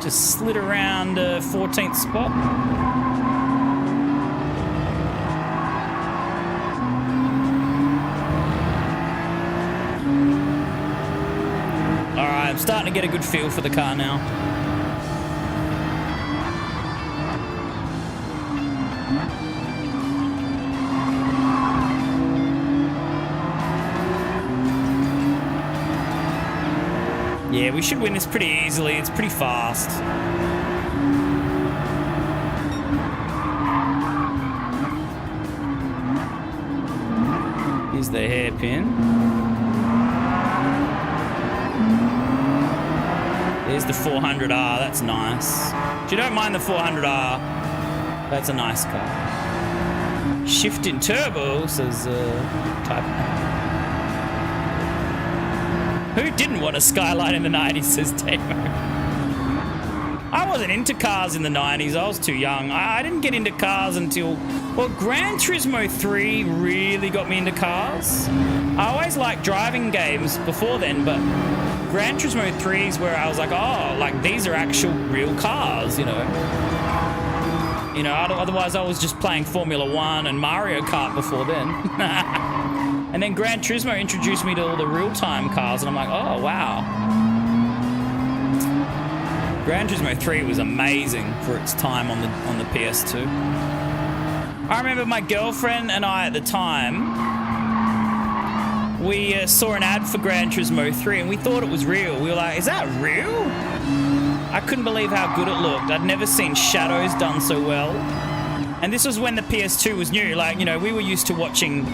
Speaker 1: Just slid around 14th spot. All right, I'm starting to get a good feel for the car now. Yeah, we should win this pretty easily. It's pretty fast. Here's the hairpin. There's the 400R. That's nice. If you don't mind the 400R, that's a nice car. Shift in turbo, says type. Who didn't want a Skyline in the 90s, says Damo. I wasn't into cars in the 90s. I was too young. I didn't get into cars until... Well, Gran Turismo 3 really got me into cars. I always liked driving games before then, but Gran Turismo 3 is where I was like, oh, like, these are actual real cars, you know? You know, otherwise I was just playing Formula 1 and Mario Kart before then. And then Gran Turismo introduced me to all the real-time cars, and I'm like, oh, wow. Gran Turismo 3 was amazing for its time on the PS2. I remember my girlfriend and I at the time, we saw an ad for Gran Turismo 3, and we thought it was real. We were like, is that real? I couldn't believe how good it looked. I'd never seen shadows done so well. And this was when the PS2 was new. Like, you know, we were used to watching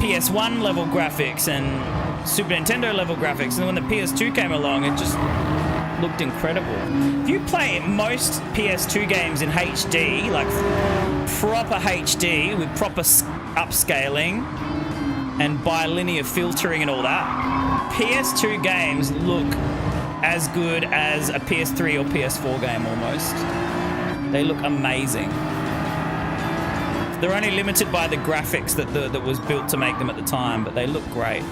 Speaker 1: PS1 level graphics and Super Nintendo level graphics, and when the PS2 came along, it just looked incredible. If you play most PS2 games in HD, like proper HD with proper upscaling and bilinear filtering and all that, PS2 games look as good as a PS3 or PS4 game almost. They look amazing. They're only limited by the graphics that was built to make them at the time, but they look great.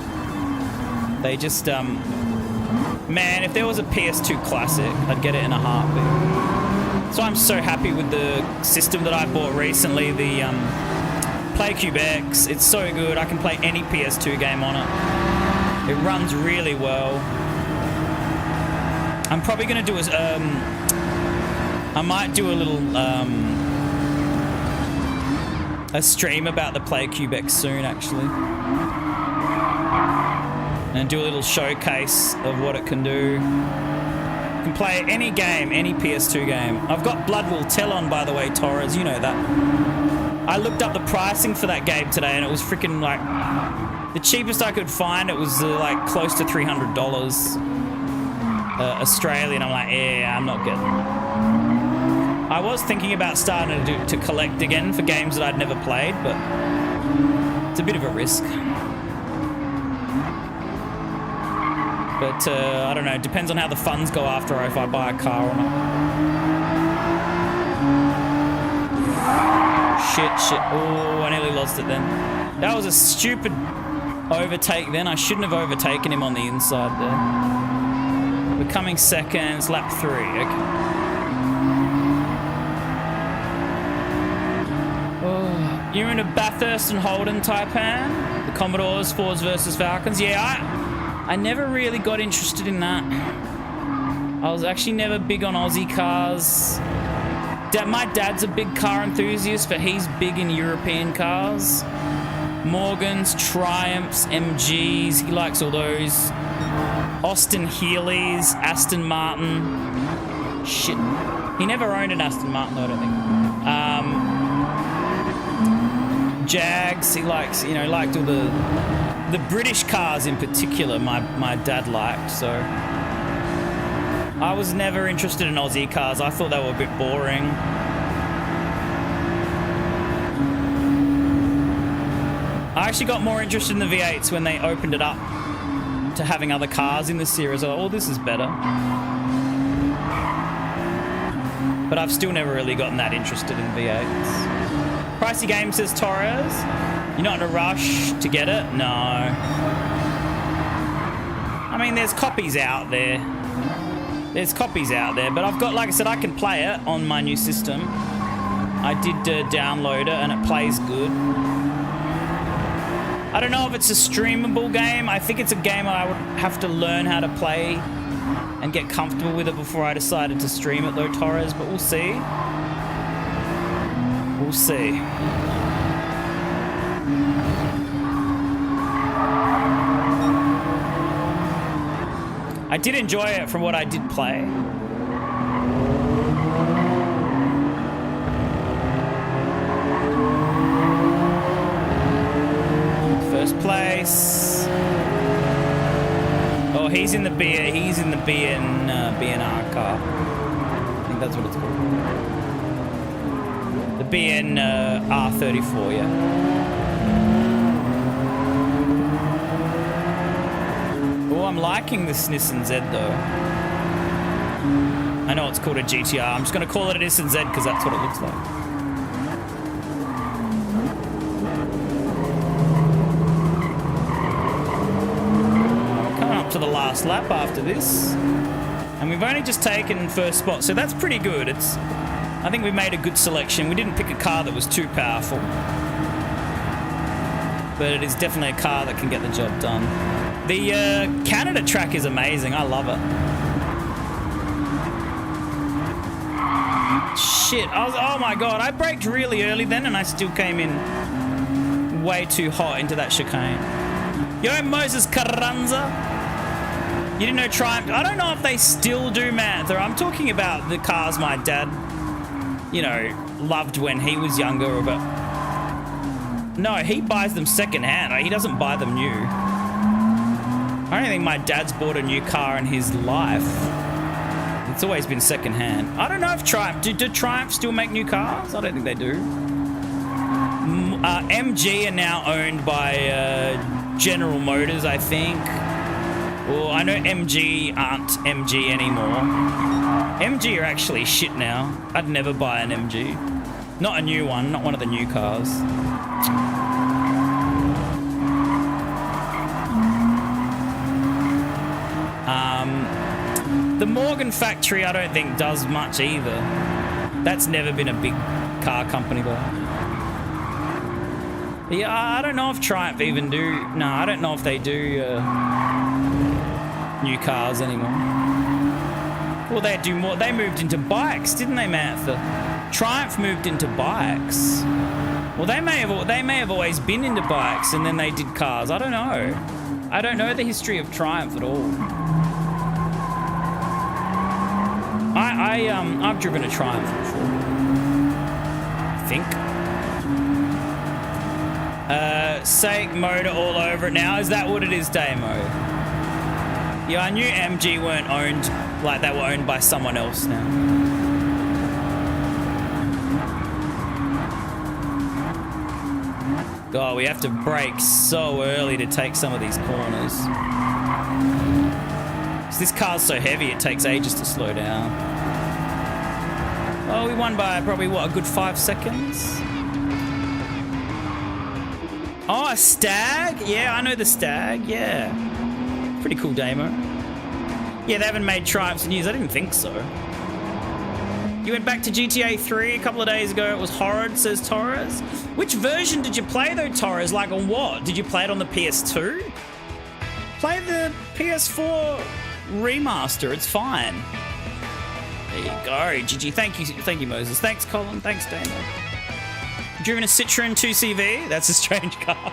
Speaker 1: They just, man, if there was a PS2 classic, I'd get it in a heartbeat. So I'm so happy with the system that I bought recently, the PlayCube X. It's so good. I can play any PS2 game on it. It runs really well. I'm probably going to do I might do a little a stream about the PlayCube X soon, actually, and do a little showcase of what it can do. You can play any game, any PS2 game. I've got Blood Will Tell on, by the way, Torres, you know that. I looked up the pricing for that game today, and it was freaking like the cheapest I could find. It was like close to $300 Australian. I'm like, yeah, I'm not getting it. I was thinking about starting to collect again for games that I'd never played, but it's a bit of a risk. But I don't know, it depends on how the funds go after, or if I buy a car or not. Shit. Oh, I nearly lost it then. That was a stupid overtake then. I shouldn't have overtaken him on the inside there. We're coming seconds, lap 3, okay. You're into Bathurst and Holden, Taipan? The Commodores, Fords versus Falcons? Yeah, I never really got interested in that. I was actually never big on Aussie cars. My dad's a big car enthusiast, but he's big in European cars. Morgans, Triumphs, MGs. He likes all those. Austin Healey's, Aston Martin. Shit. He never owned an Aston Martin, though, I don't think. Jags. He likes, you know, liked all the British cars in particular. My dad liked, so. I was never interested in Aussie cars. I thought they were a bit boring. I actually got more interested in the V8s when they opened it up to having other cars in the series. Oh, this is better. But I've still never really gotten that interested in V8s. Pricey game, says Torres. You're not in a rush to get it? No. I mean, there's copies out there. There's copies out there, but I've got, like I said, I can play it on my new system. I did download it and it plays good. I don't know if it's a streamable game. I think it's a game I would have to learn how to play and get comfortable with it before I decided to stream it though, Torres, but we'll see. We'll see. I did enjoy it from what I did play. First place. Oh, he's in the BNR car. I think that's what it's called. The BN R34, yeah. Oh, I'm liking this Nissan Z though. I know it's called a GTR. I'm just going to call it a Nissan Z because that's what it looks like. Coming up to the last lap after this. And we've only just taken first spot, so that's pretty good. I think we made a good selection. We didn't pick a car that was too powerful. But it is definitely a car that can get the job done. The Canada track is amazing. I love it. Shit. Oh my god. I braked really early then and I still came in way too hot into that chicane. Yo, Moses Carranza. You didn't know Triumph? I don't know if they still do, Mantha. I'm talking about the cars my dad, you know, loved when he was younger. But no, he buys them secondhand. He doesn't buy them new. I don't think my dad's bought a new car in his life. It's always been secondhand. I don't know if Triumph... Do Triumph still make new cars? I don't think they do. MG are now owned by General Motors, I think. Well, I know MG aren't MG anymore. MG are actually shit now. I'd never buy an MG. Not a new one. Not one of the new cars. The Morgan factory, I don't think does much either. That's never been a big car company though. Yeah, I don't know if Triumph even do. No, I don't know if they do new cars anymore. Well, they do more. They moved into bikes, didn't they, Mantha? Triumph moved into bikes. Well, they may have always been into bikes and then they did cars. I don't know. I don't know the history of Triumph at all. I've driven a Triumph before. I think. Sake motor all over it now. Is that what it is, Damo? Yeah, I knew MG weren't owned, like they were owned by someone else now. God, we have to brake so early to take some of these corners. This car's so heavy, it takes ages to slow down. Oh, we won by probably, what, a good 5 seconds? Oh, a Stag? Yeah, I know the Stag, yeah. Pretty cool demo. Yeah, they haven't made Triumphs in years. I didn't think so. You went back to GTA 3 a couple of days ago. It was horrid, says Torres. Which version did you play, though, Torres? Like, on what? Did you play it on the PS2? Play the PS4 remaster. It's fine. There you go. GG. Thank you, Moses. Thanks, Colin. Thanks, Damo. Driven a Citroen 2CV? That's a strange car.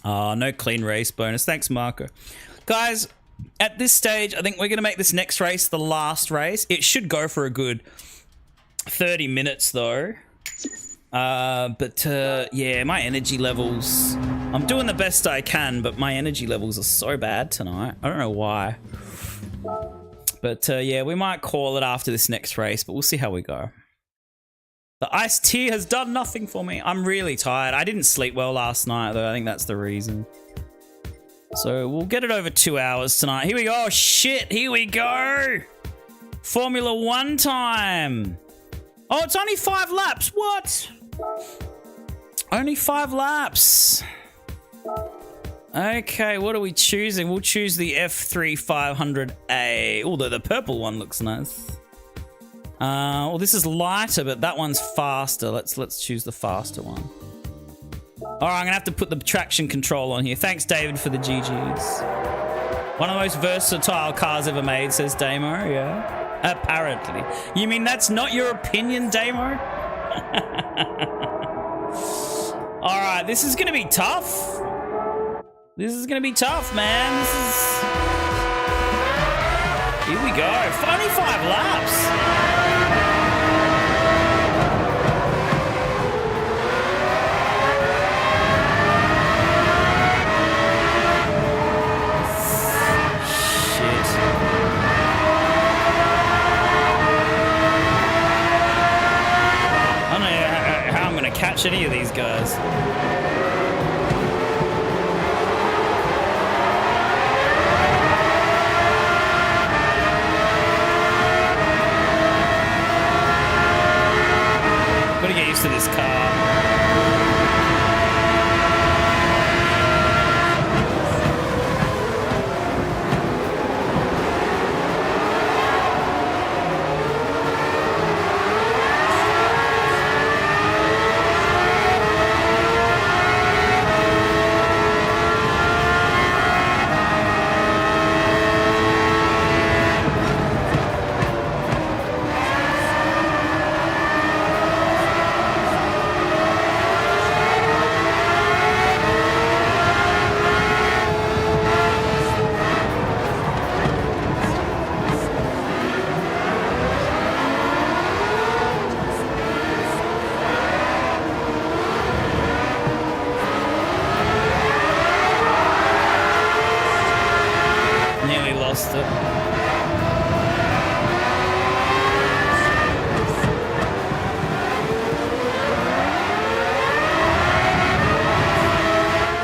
Speaker 1: Oh, no clean race bonus. Thanks, Marco. Guys, at this stage, I think we're going to make this next race the last race. It should go for a good 30 minutes, though. Yeah, my energy levels... I'm doing the best I can, but my energy levels are so bad tonight. I don't know why. But yeah, we might call it after this next race, but we'll see how we go. The iced tea has done nothing for me. I'm really tired. I didn't sleep well last night, though. I think that's the reason. So we'll get it over 2 hours tonight. Here we go. Oh, shit. Here we go. Formula 1 time. Oh, it's only 5 laps. What? Only 5 laps. Okay, what are we choosing? We'll choose the F3 500A. Although the purple one looks nice. Well, this is lighter, but that one's faster. Let's choose the faster one. All right, I'm gonna have to put the traction control on here. Thanks, David, for the GGs. One of the most versatile cars ever made, says Damo. Yeah, apparently. You mean that's not your opinion, Damo? All right, this is gonna be tough. This is gonna be tough, man. Here we go. Only 5 laps. Catch any of these guys. Gotta get used to this car.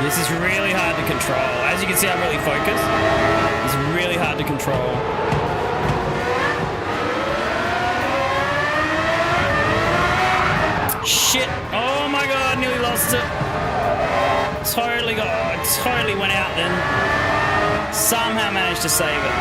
Speaker 1: This is really hard to control. As you can see, I'm really focused. It's really hard to control. Shit. Oh my god, nearly lost it. Totally went out then. Somehow managed to save it.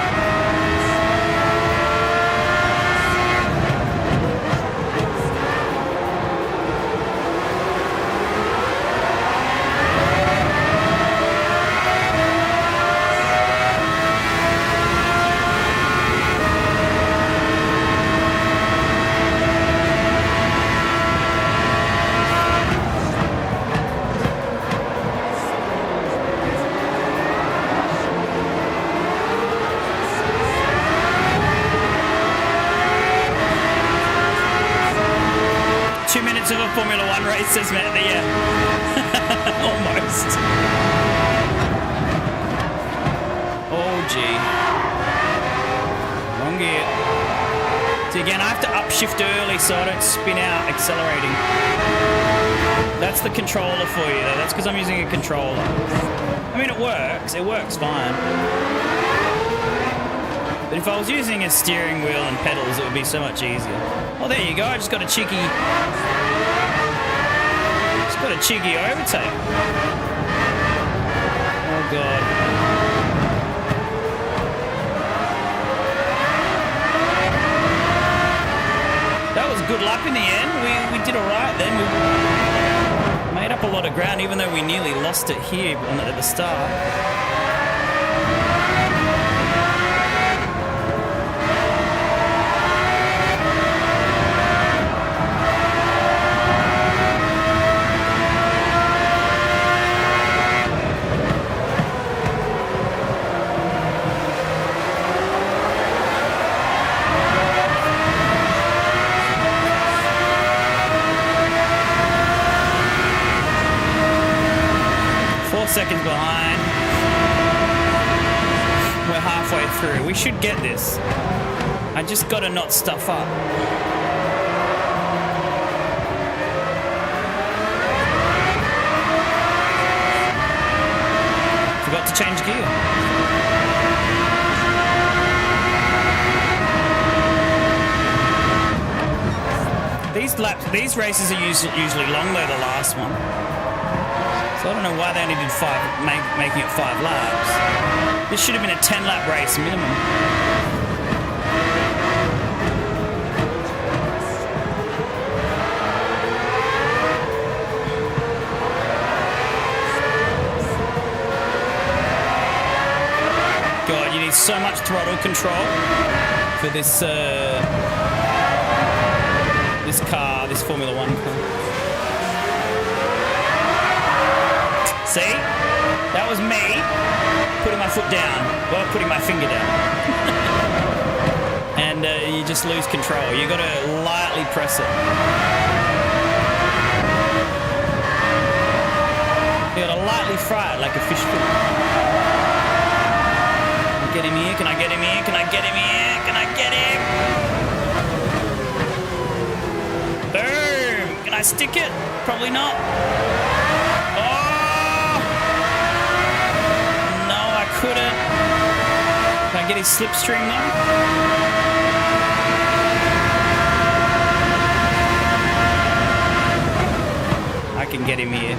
Speaker 1: Of a Formula 1 race, says Matt at the end. Almost. Oh, gee. Wrong gear. So again, I have to upshift early so I don't spin out accelerating. That's the controller for you, though. That's because I'm using a controller. I mean, it works. It works fine. But if I was using a steering wheel and pedals, it would be so much easier. Oh, there you go. I just got a cheeky overtake. Oh, God. That was good luck in the end. We did all right then. We made up a lot of ground, even though we nearly lost it here at the start. seconds behind. We're halfway through. We should get this. I just gotta not stuff up. Forgot to change gear. These races are usually long though, the last one. So I don't know why they only did making it 5 laps. This should have been a 10-lap race minimum. God, you need so much throttle control for this this car, this Formula 1 car. See? That was me putting my foot down. Well, putting my finger down. And you just lose control. You got to lightly press it. You got to lightly fry it like a fish fillet. Get him here. Can I get him here? Can I get him here? Can I get him? Boom! Can I stick it? Probably not. Oh! No, I couldn't. Can I get his slipstream though? I can get him here.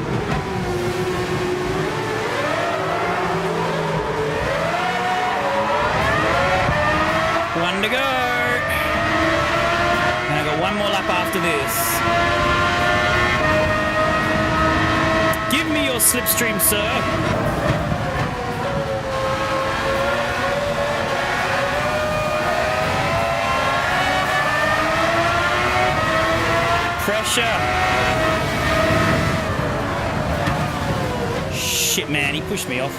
Speaker 1: One to go. And I got one more lap after this. Give me your slipstream, sir. Pressure. Shit, man, he pushed me off.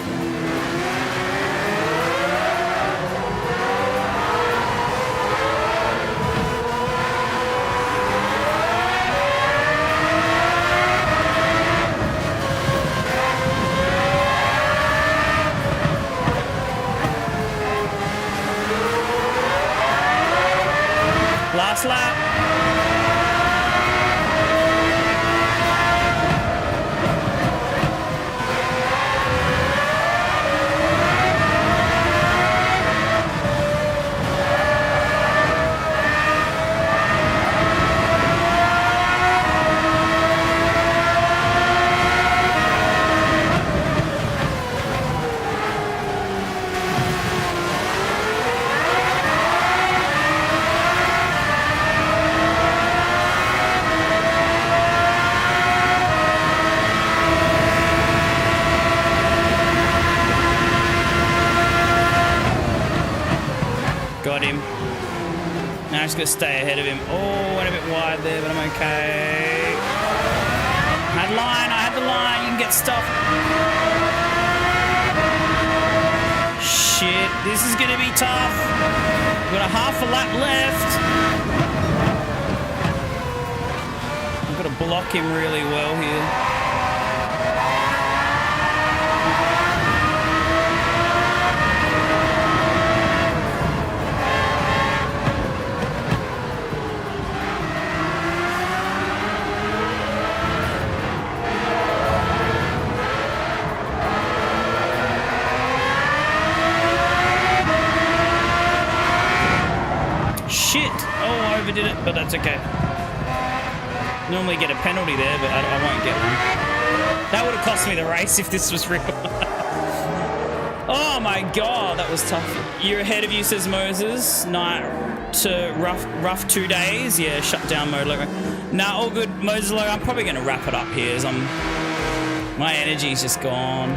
Speaker 1: Last lap. Got him. Now I'm just going to stay ahead of him. Oh, went a bit wide there, but I'm okay. I had the line. You can get stuff. Shit, this is going to be tough. We've got a half a lap left. I've got to block him really well here. Shit! Oh, I overdid it, but that's okay. Normally get a penalty there, but I won't get one. That would have cost me the race if this was real. Oh my god, that was tough. You're ahead of you, says Moses. Night to rough 2 days. Yeah, shut down mode. Nah, all good, Moses. I'm probably going to wrap it up here as my energy's just gone.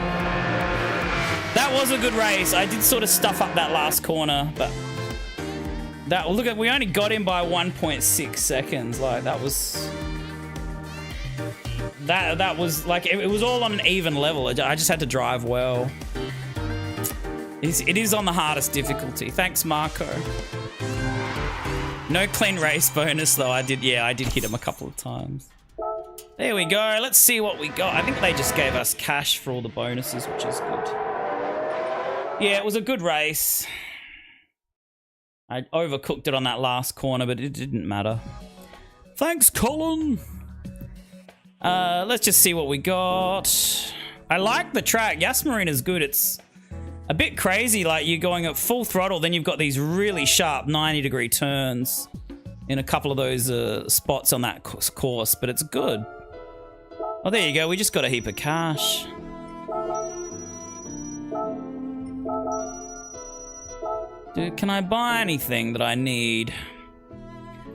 Speaker 1: That was a good race. I did sort of stuff up that last corner, but look at, we only got him by 1.6 seconds. Like that was like it was all on an even level. I just had to drive well. It is on the hardest difficulty. Thanks, Marco. No clean race bonus though. I did hit him a couple of times. There we go. Let's see what we got. I think they just gave us cash for all the bonuses, which is good. Yeah, it was a good race. I overcooked it on that last corner, but it didn't matter. Thanks, Colin. Let's just see what we got. I like the track. Yas Marina's good. It's a bit crazy, like you're going at full throttle, then you've got these really sharp 90-degree turns in a couple of those spots on that course, but it's good. Oh, there you go. We just got a heap of cash. Dude, can I buy anything that I need?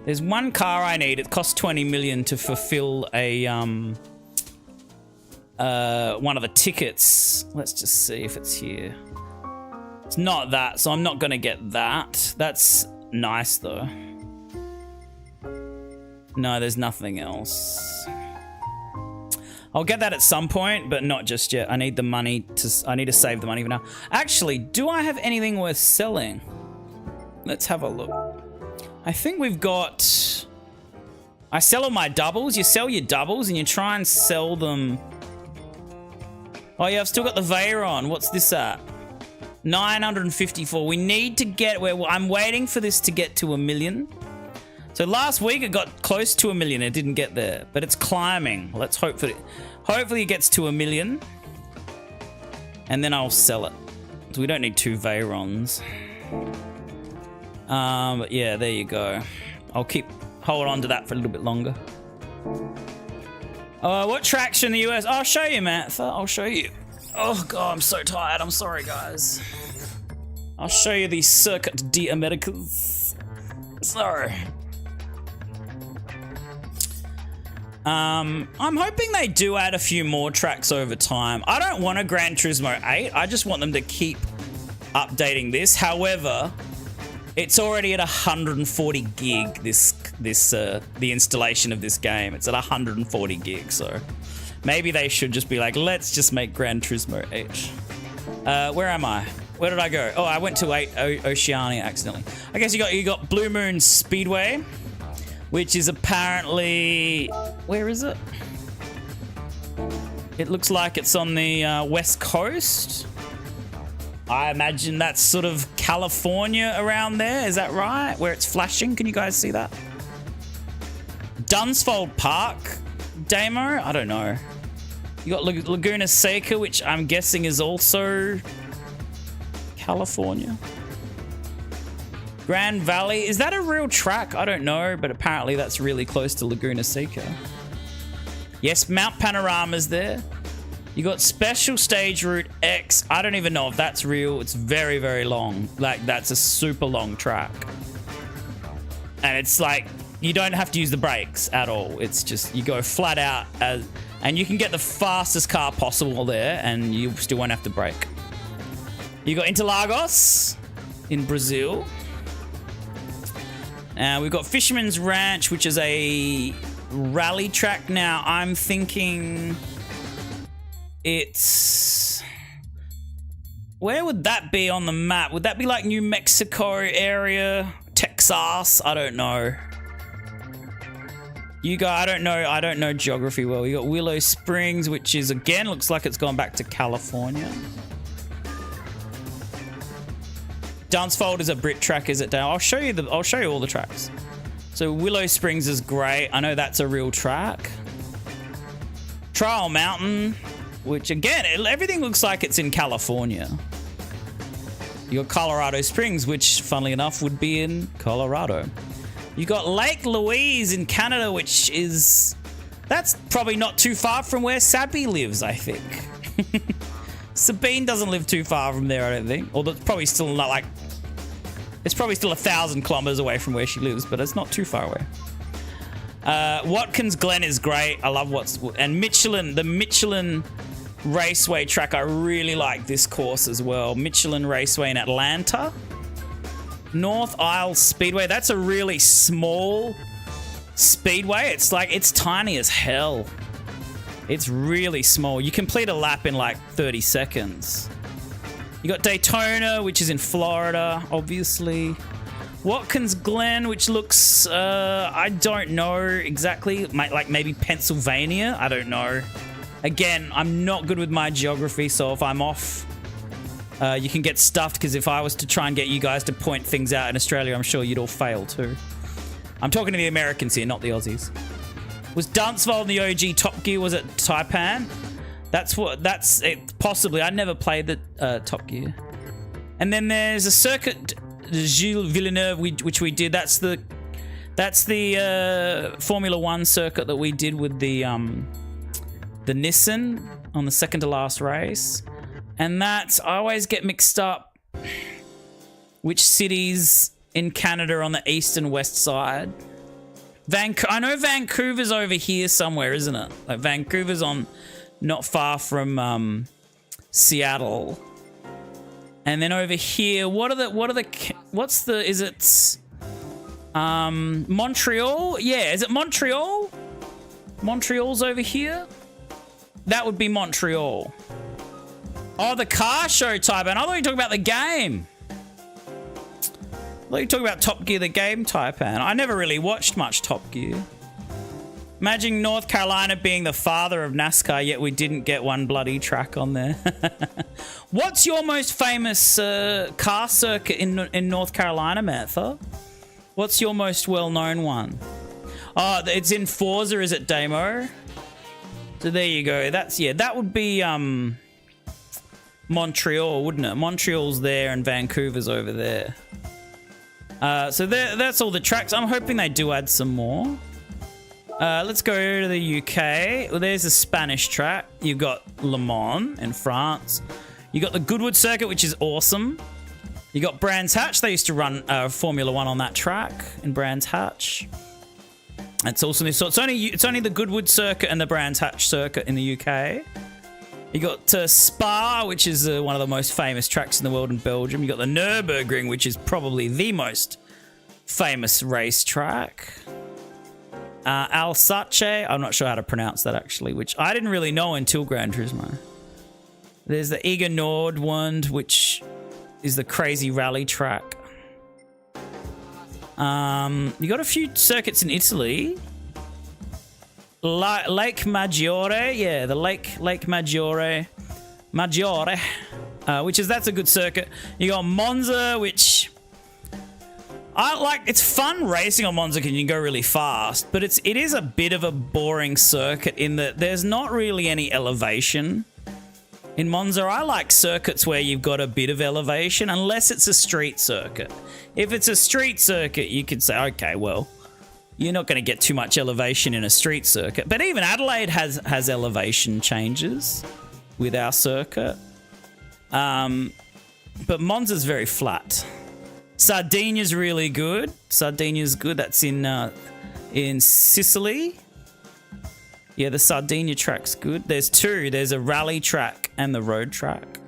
Speaker 1: There's one car I need. It costs 20 million to fulfill a one of the tickets. Let's just see if it's here. It's not that, so I'm not gonna get that. That's nice though. No, there's nothing else. I'll get that at some point, but not just yet. I need the money I need to save the money for now. Actually, do I have anything worth selling? Let's have a look. I think we've got... I sell all my doubles. You sell your doubles and you try and sell them. Oh yeah, I've still got the Veyron. What's this at? 954. We need to get where... I'm waiting for this to get to 1 million. So last week it got close to 1 million. It didn't get there, but it's climbing. Let's hope for it. Hopefully it gets to 1 million, and then I'll sell it. So we don't need 2 Veyrons. But yeah, there you go. I'll hold on to that for a little bit longer. What tracks in the US? I'll show you, Matt. I'll show you. Oh god, I'm so tired. I'm sorry, guys. I'll show you the Circuit de Americas. Sorry. I'm hoping they do add a few more tracks over time. I don't want a Gran Turismo 8. I just want them to keep updating this. However, it's already at 140 gig, the installation of this game. It's at 140 gig, so maybe they should just be like, let's just make Gran Turismo 8. Where am I? Where did I go? Oh, I went to Oceania accidentally. I guess you got Blue Moon Speedway, which is apparently... Where is it? It looks like it's on the west coast. I imagine that's sort of California around there. Is that right? Where it's flashing? Can you guys see that? Dunsfold Park demo? I don't know. You got Laguna Seca, which I'm guessing is also California. Grand Valley, is that a real track? I don't know, but apparently that's really close to Laguna Seca. Yes, Mount Panorama's there. You got Special Stage Route X. I don't even know if that's real. It's very, very long. Like, that's a super long track. And it's like, you don't have to use the brakes at all. It's just, you go flat out, and you can get the fastest car possible there, and you still won't have to brake. You got Interlagos in Brazil. We've got Fisherman's Ranch, which is a rally track. Now, I'm thinking it's... Where would that be on the map? Would that be like New Mexico area? Texas? I don't know. You guys, I don't know geography well. You got Willow Springs, which is, again, looks like it's gone back to California. Dunsfold is a Brit track, is it, Dale? I'll show you all the tracks. So Willow Springs is great. I know that's a real track. Trial Mountain, which again, everything looks like it's in California. You got Colorado Springs, which funnily enough would be in Colorado. You got Lake Louise in Canada, which is... That's probably not too far from where Sabby lives, I think. Sabine doesn't live too far from there, I don't think. Although it's probably still not like... It's probably still 1,000 kilometers away from where she lives, but it's not too far away. Watkins Glen is great. I love and Michelin, the Michelin Raceway track. I really like this course as well. Michelin Raceway in Atlanta. North Isle Speedway. That's a really small speedway. It's like, it's tiny as hell. It's really small. You complete a lap in like 30 seconds. You got Daytona, which is in Florida, obviously. Watkins Glen, which looks, I don't know exactly, like maybe Pennsylvania. I don't know. Again, I'm not good with my geography, so if I'm off, you can get stuffed, because if I was to try and get you guys to point things out in Australia, I'm sure you'd all fail too. I'm talking to the Americans here, not the Aussies. Was Dunstable in the OG Top Gear? Was it Taipan? That's it, possibly. I never played the Top Gear. And then there's a circuit, Gilles Villeneuve, which we did. That's the Formula One circuit that we did with the Nissan on the second to last race. And that's, I always get mixed up which cities in Canada on the east and west side. I know Vancouver's over here somewhere, isn't it? Like Vancouver's on not far from Seattle. And then over here, is it Montreal? Yeah, is it Montreal? Montreal's over here? That would be Montreal. Oh, the car show type. And I thought you were talking about the game. I thought you were talking about Top Gear, the game type. And I never really watched much Top Gear. Imagine North Carolina being the father of NASCAR, yet we didn't get one bloody track on there. What's your most famous car circuit in North Carolina, Martha? What's your most well-known one? Oh, it's in Forza, is it, Damo? So there you go. That would be Montreal, wouldn't it? Montreal's there and Vancouver's over there. So that's all the tracks. I'm hoping they do add some more. Let's go to the UK. Well, there's a Spanish track. You've got Le Mans in France. You got the Goodwood circuit, which is awesome. You got Brands Hatch. They used to run Formula One on that track in Brands Hatch. That's awesome. So it's only the Goodwood circuit and the Brands Hatch circuit in the UK. You got Spa, which is one of the most famous tracks in the world in Belgium. You got the Nürburgring, which is probably the most famous racetrack. Alsace, I'm not sure how to pronounce that actually, which I didn't really know until Gran Turismo. There's the Eger Nordwand, which is the crazy rally track. You got a few circuits in Italy. Lake Maggiore, yeah, the Lake Maggiore, that's a good circuit. You got Monza, which I like. It's fun racing on Monza because you can go really fast, but it is a bit of a boring circuit in that there's not really any elevation. In Monza, I like circuits where you've got a bit of elevation, unless it's a street circuit. If it's a street circuit, you could say, okay, well, you're not going to get too much elevation in a street circuit. But even Adelaide has elevation changes with our circuit. But Monza's very flat. Sardinia's really good. Sardinia's good. That's in Sicily. Yeah, the Sardinia track's good. There's two. There's a rally track and the road track.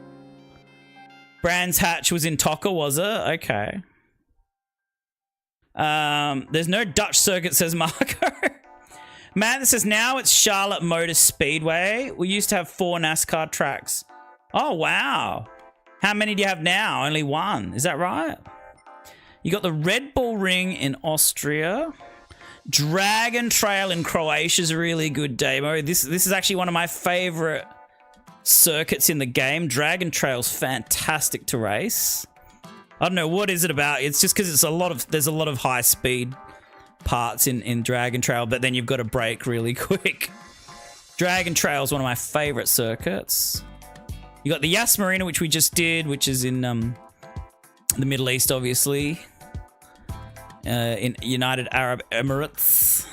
Speaker 1: Brands Hatch was in Toca, was it? Okay. There's no Dutch circuit, says Marco. Man, this says now it's Charlotte Motor Speedway. We used to have 4 NASCAR tracks. Oh, wow. How many do you have now? Only 1. Is that right? You got the Red Bull Ring in Austria. Dragon Trail in Croatia is a really good demo. This is actually one of my favorite circuits in the game. Dragon Trail's fantastic to race. I don't know, what is it about? It's just because there's a lot of high speed parts in Dragon Trail, but then you've got to brake really quick. Dragon Trail is one of my favorite circuits. You got the Yas Marina, which we just did, which is in the Middle East, obviously. In United Arab Emirates.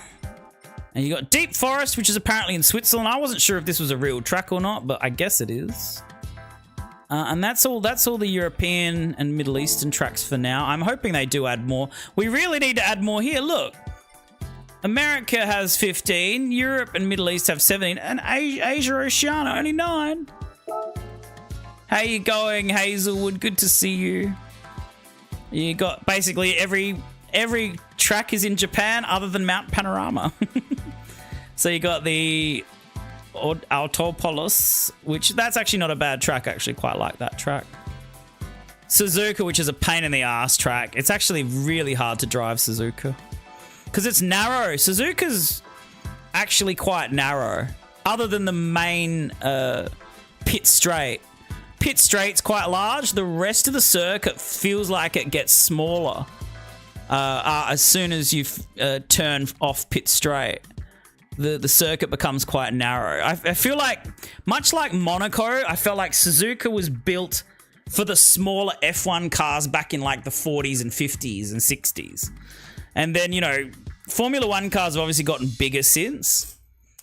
Speaker 1: And you got Deep Forest, which is apparently in Switzerland. I wasn't sure if this was a real track or not, but I guess it is. And that's all the European and Middle Eastern tracks for now. I'm hoping they do add more. We really need to add more here. Look. America has 15, Europe and Middle East have 17, and Asia Oceania only 9. How you going, Hazelwood? Good to see you. You got basically every track is in Japan other than Mount Panorama. So you got the Autopolis, which that's actually not a bad track. I actually quite like that track. Suzuka, which is a pain in the ass track. It's actually really hard to drive Suzuka because it's narrow. Suzuka's actually quite narrow, other than the main pit straight. Pit straight's quite large. The rest of the circuit feels like it gets smaller as soon as you turn off pit straight. The circuit becomes quite narrow. I feel like, much like Monaco, I felt like Suzuka was built for the smaller F1 cars back in like the 40s and 50s and 60s. And then, you know, Formula One cars have obviously gotten bigger since.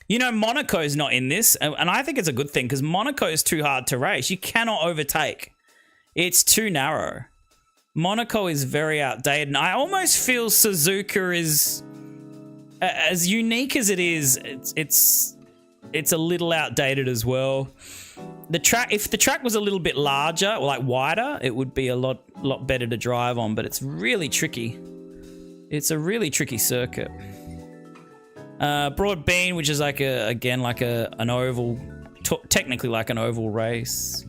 Speaker 1: You know, Monaco's not in this, and I think it's a good thing because Monaco is too hard to race. You cannot overtake. It's too narrow. Monaco is very outdated, and I almost feel Suzuka is... as unique as it is, it's a little outdated as well. The track, if the track was a little bit larger or like wider, it would be a lot better to drive on. But it's really tricky. It's a really tricky circuit. Broad Bean, which is like an oval, technically like an oval race.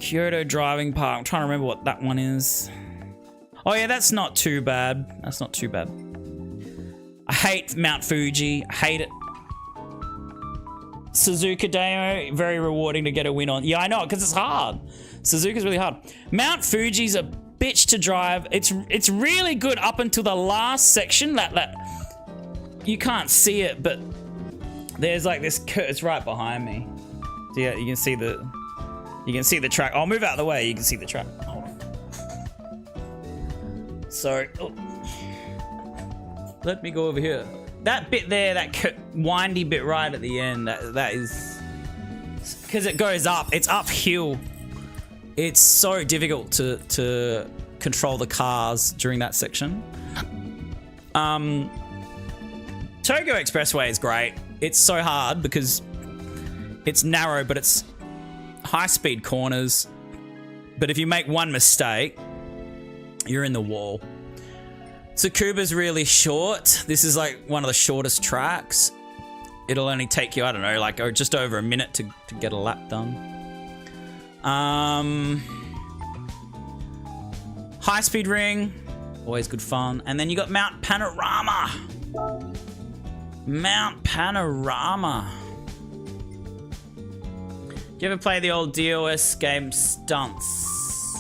Speaker 1: Kyoto Driving Park. I'm trying to remember what that one is. Oh yeah, that's not too bad. That's not too bad. I hate Mount Fuji. I hate it. Suzuka Demo, very rewarding to get a win on. Yeah, I know, because it's hard. Suzuka's really hard. Mount Fuji's a bitch to drive. It's really good up until the last section. That you can't see it, but there's like this curve. It's right behind me. So yeah, you can see the track. I'll move out of the way. You can see the track. Hold on. So. Oh. Let me go over here. That bit there, that windy bit right at the end, that is... because it goes up. It's uphill. It's so difficult to control the cars during that section. Tokyo Expressway is great. It's so hard because it's narrow, but it's high-speed corners. But if you make one mistake, you're in the wall. Tsukuba's really short. This is like one of the shortest tracks. It'll only take you, I don't know, like just over a minute to get a lap done. High speed ring, always good fun. And then you got Mount Panorama. Mount Panorama. You ever play the old DOS game Stunts?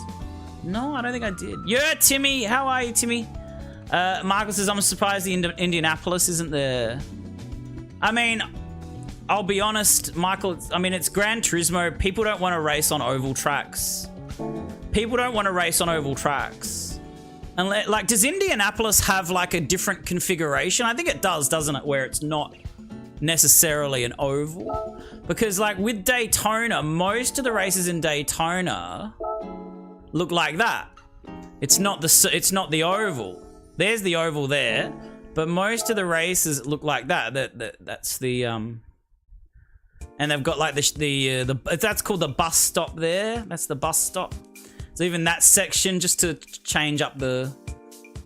Speaker 1: No, I don't think I did. Yeah, Timmy. How are you, Timmy? Michael says, I'm surprised the Indianapolis isn't there. I mean, I'll be honest, Michael, it's Gran Turismo. People don't want to race on oval tracks. People don't want to race on oval tracks. And like, does Indianapolis have like a different configuration? I think it does, doesn't it? Where it's not necessarily an oval. Because like with Daytona, most of the races in Daytona look like that. It's not the oval. There's the oval there, but most of the races look like that. That's the and they've got like the that's called the bus stop there. That's the bus stop. So even that section, just to change up the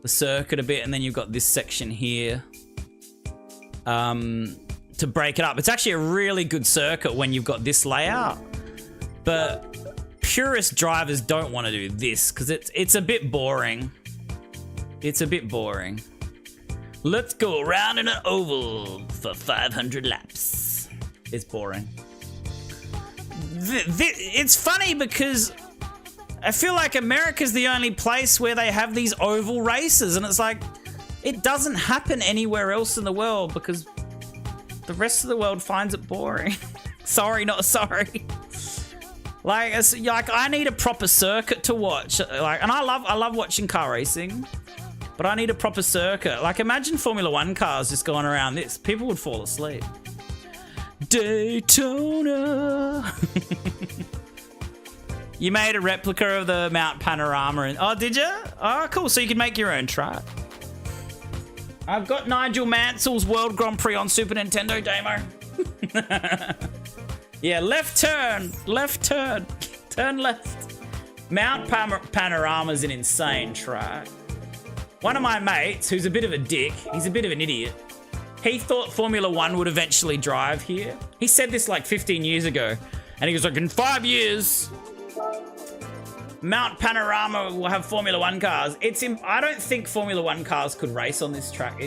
Speaker 1: circuit a bit, and then you've got this section here to break it up. It's actually a really good circuit when you've got this layout, but purist drivers don't want to do this because it's a bit boring. It's a bit boring. Let's go around in an oval for 500 laps. It's boring. It's funny because I feel like America's the only place where they have these oval races, and it's like, it doesn't happen anywhere else in the world because the rest of the world finds it boring. Sorry, not sorry. Like I need a proper circuit to watch. Like, and I love watching car racing. But I need a proper circuit. Like, imagine Formula One cars just going around this. People would fall asleep. Daytona. You made a replica of the Mount Panorama. Oh, did you? Oh, cool. So you can make your own track. I've got Nigel Mansell's World Grand Prix on Super Nintendo demo. Yeah, left turn. Left turn. Turn left. Mount Panorama's an insane track. One of my mates, who's a bit of a dick, he's a bit of an idiot, he thought Formula One would eventually drive here. He said this like 15 years ago, and he was like, in 5 years, Mount Panorama will have Formula One cars. I don't think Formula One cars could race on this track.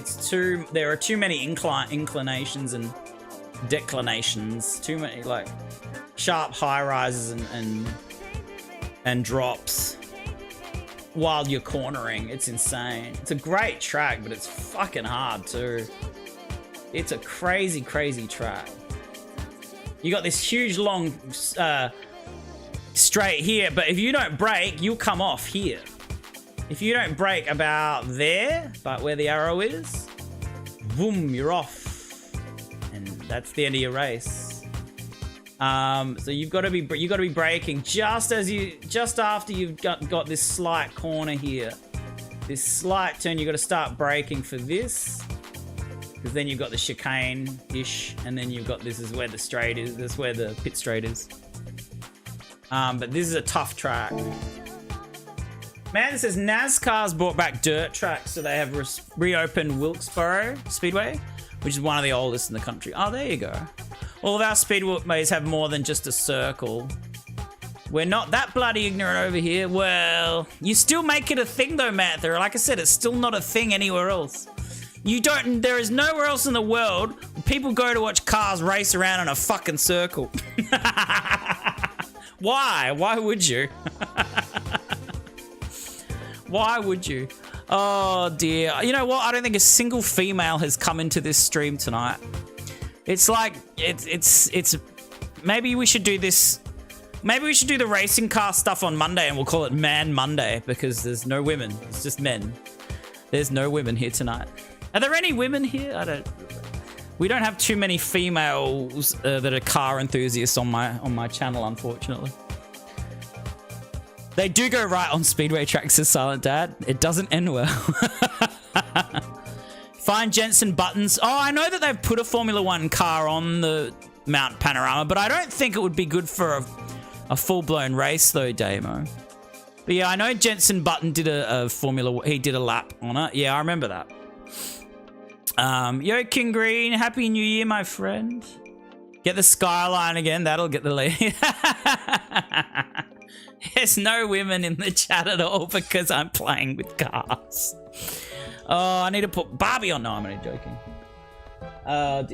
Speaker 1: There are too many inclinations and declinations. Too many like sharp high rises and drops while you're cornering. It's insane. It's a great track, but it's fucking hard too. It's a crazy, crazy track. You got this huge long straight here, but if you don't brake, you'll come off here. If you don't brake about there, but where the arrow is, boom, you're off, and that's the end of your race. So you've got to be braking just after you've got this slight corner here, this slight turn. You've got to start braking for this, because then you've got the chicane-ish, and then you've got this is where the straight is. That's where the pit straight is. But this is a tough track. Man, it says NASCAR's brought back dirt tracks, so they have reopened Wilkesboro Speedway, which is one of the oldest in the country. Oh, there you go. All of our speedways have more than just a circle. We're not that bloody ignorant over here. Well, you still make it a thing though, Mather. Like I said, it's still not a thing anywhere else. There is nowhere else in the world where people go to watch cars race around in a fucking circle. Why? Why would you? Why would you? Oh dear. You know what? I don't think a single female has come into this stream tonight. It's like it's maybe we should do this. Maybe we should do the racing car stuff on Monday, and we'll call it Man Monday, because there's no women. It's just men. There's no women here tonight. Are there any women here? We don't have too many females that are car enthusiasts on my channel, unfortunately. They do go right on speedway tracks, says Silent Dad. It doesn't end well. Find Jensen Buttons. Oh, I know that they've put a Formula One car on the Mount Panorama, but I don't think it would be good for a full-blown race, though, Damo. But yeah, I know Jensen Button did a Formula. He did a lap on it. Yeah, I remember that. Yo, King Green, Happy New Year, my friend. Get the skyline again. That'll get the lead. There's no women in the chat at all because I'm playing with cars. Oh, I need to put Barbie on. No, I'm only joking.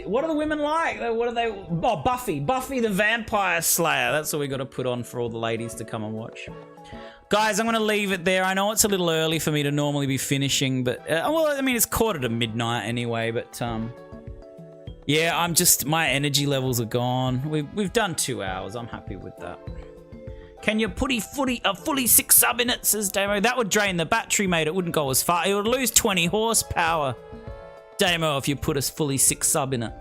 Speaker 1: What are the women like? What are they? Oh, Buffy. Buffy the Vampire Slayer. That's what we got to put on for all the ladies to come and watch. Guys, I'm going to leave it there. I know it's a little early for me to normally be finishing, but... well, I mean, it's 1:45 anyway, but... yeah, my energy levels are gone. We've done 2 hours. I'm happy with that. Can you put a fully 6 sub in it, says Damo? That would drain the battery, mate. It wouldn't go as far. It would lose 20 horsepower, Damo, if you put a fully 6 sub in it.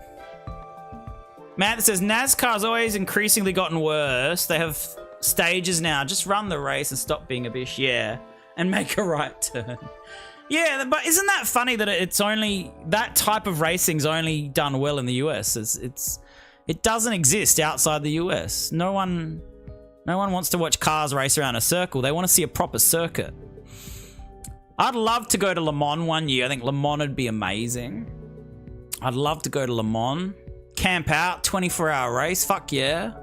Speaker 1: Matt says, NASCAR's always increasingly gotten worse. They have stages now. Just run the race and stop being a bish. Yeah. And make a right turn. Yeah, but isn't that funny that it's only... That type of racing's only done well in the US. It doesn't exist outside the US. No one wants to watch cars race around a circle. They want to see a proper circuit. I'd love to go to Le Mans one year. I think Le Mans would be amazing. I'd love to go to Le Mans. Camp out, 24-hour race. Fuck yeah.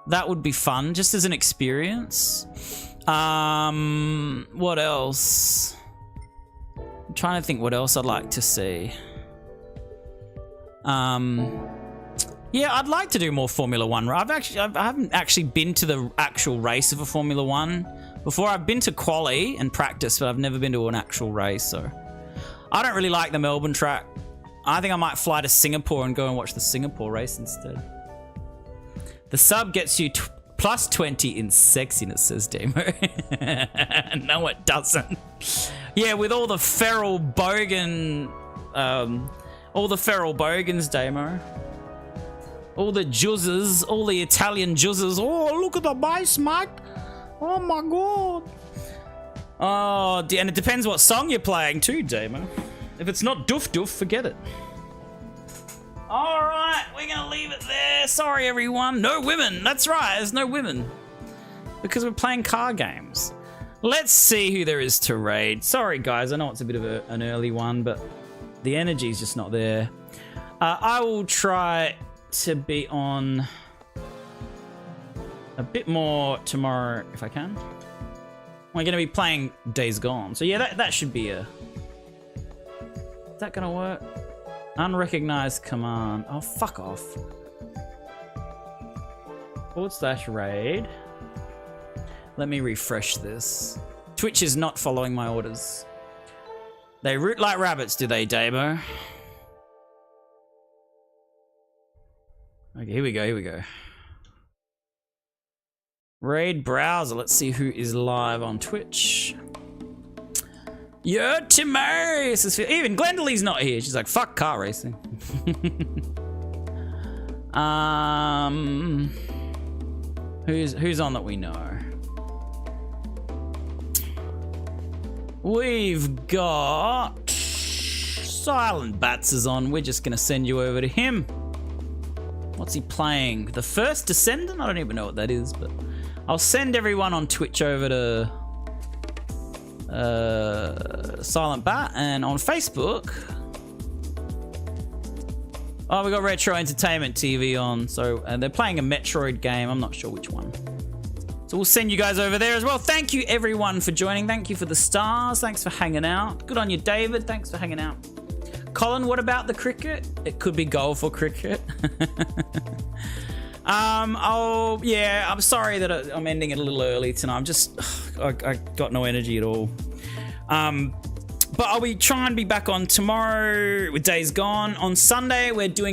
Speaker 1: That would be fun, just as an experience. What else? I'm trying to think what else I'd like to see. Yeah, I'd like to do more Formula One. I haven't actually been to the actual race of a Formula One before. I've been to quali and practice, but I've never been to an actual race, so... I don't really like the Melbourne track. I think I might fly to Singapore and go and watch the Singapore race instead. The sub gets you plus 20 in sexiness, says Demo. No, it doesn't. Yeah, with all the feral bogan... all the feral bogans, Demo. All the juzzers, all the Italian juzzers. Oh, look at the bass, mate. Oh, my God. Oh, and it depends what song you're playing too, Damo. If it's not Doof Doof, forget it. All right, we're going to leave it there. Sorry, everyone. No women. That's right, there's no women. Because we're playing car games. Let's see who there is to raid. Sorry, guys. I know it's a bit of an early one, but the energy's just not there. I will try... to be on a a bit more tomorrow if I can. We're going to be playing Days Gone. So yeah, that should be a... Is that going to work? Unrecognized command. Oh, fuck off. /raid. Let me refresh this. Twitch is not following my orders. They root like rabbits, do they, Dabo? Okay, here we go. Raid browser. Let's see who is live on Twitch. Yo, Timos! Even Glendaleigh's not here. She's like, fuck car racing. Who's on that we know? We've got Silent Bats is on. We're just gonna send you over to him. What's he playing? The First Descendant? I don't even know what that is, but I'll send everyone on Twitch over to Silent Bat, and on Facebook. Oh, we got Retro Entertainment TV on, so they're playing a Metroid game. I'm not sure which one. So we'll send you guys over there as well. Thank you everyone for joining. Thank you for the stars. Thanks for hanging out. Good on you, David. Thanks for hanging out. Colin, what about the cricket? It could be golf or cricket. Oh yeah, I'm sorry that I'm ending it a little early tonight. I'm just, I got no energy at all. But I'll be trying to be back on tomorrow with Days Gone. On Sunday, we're doing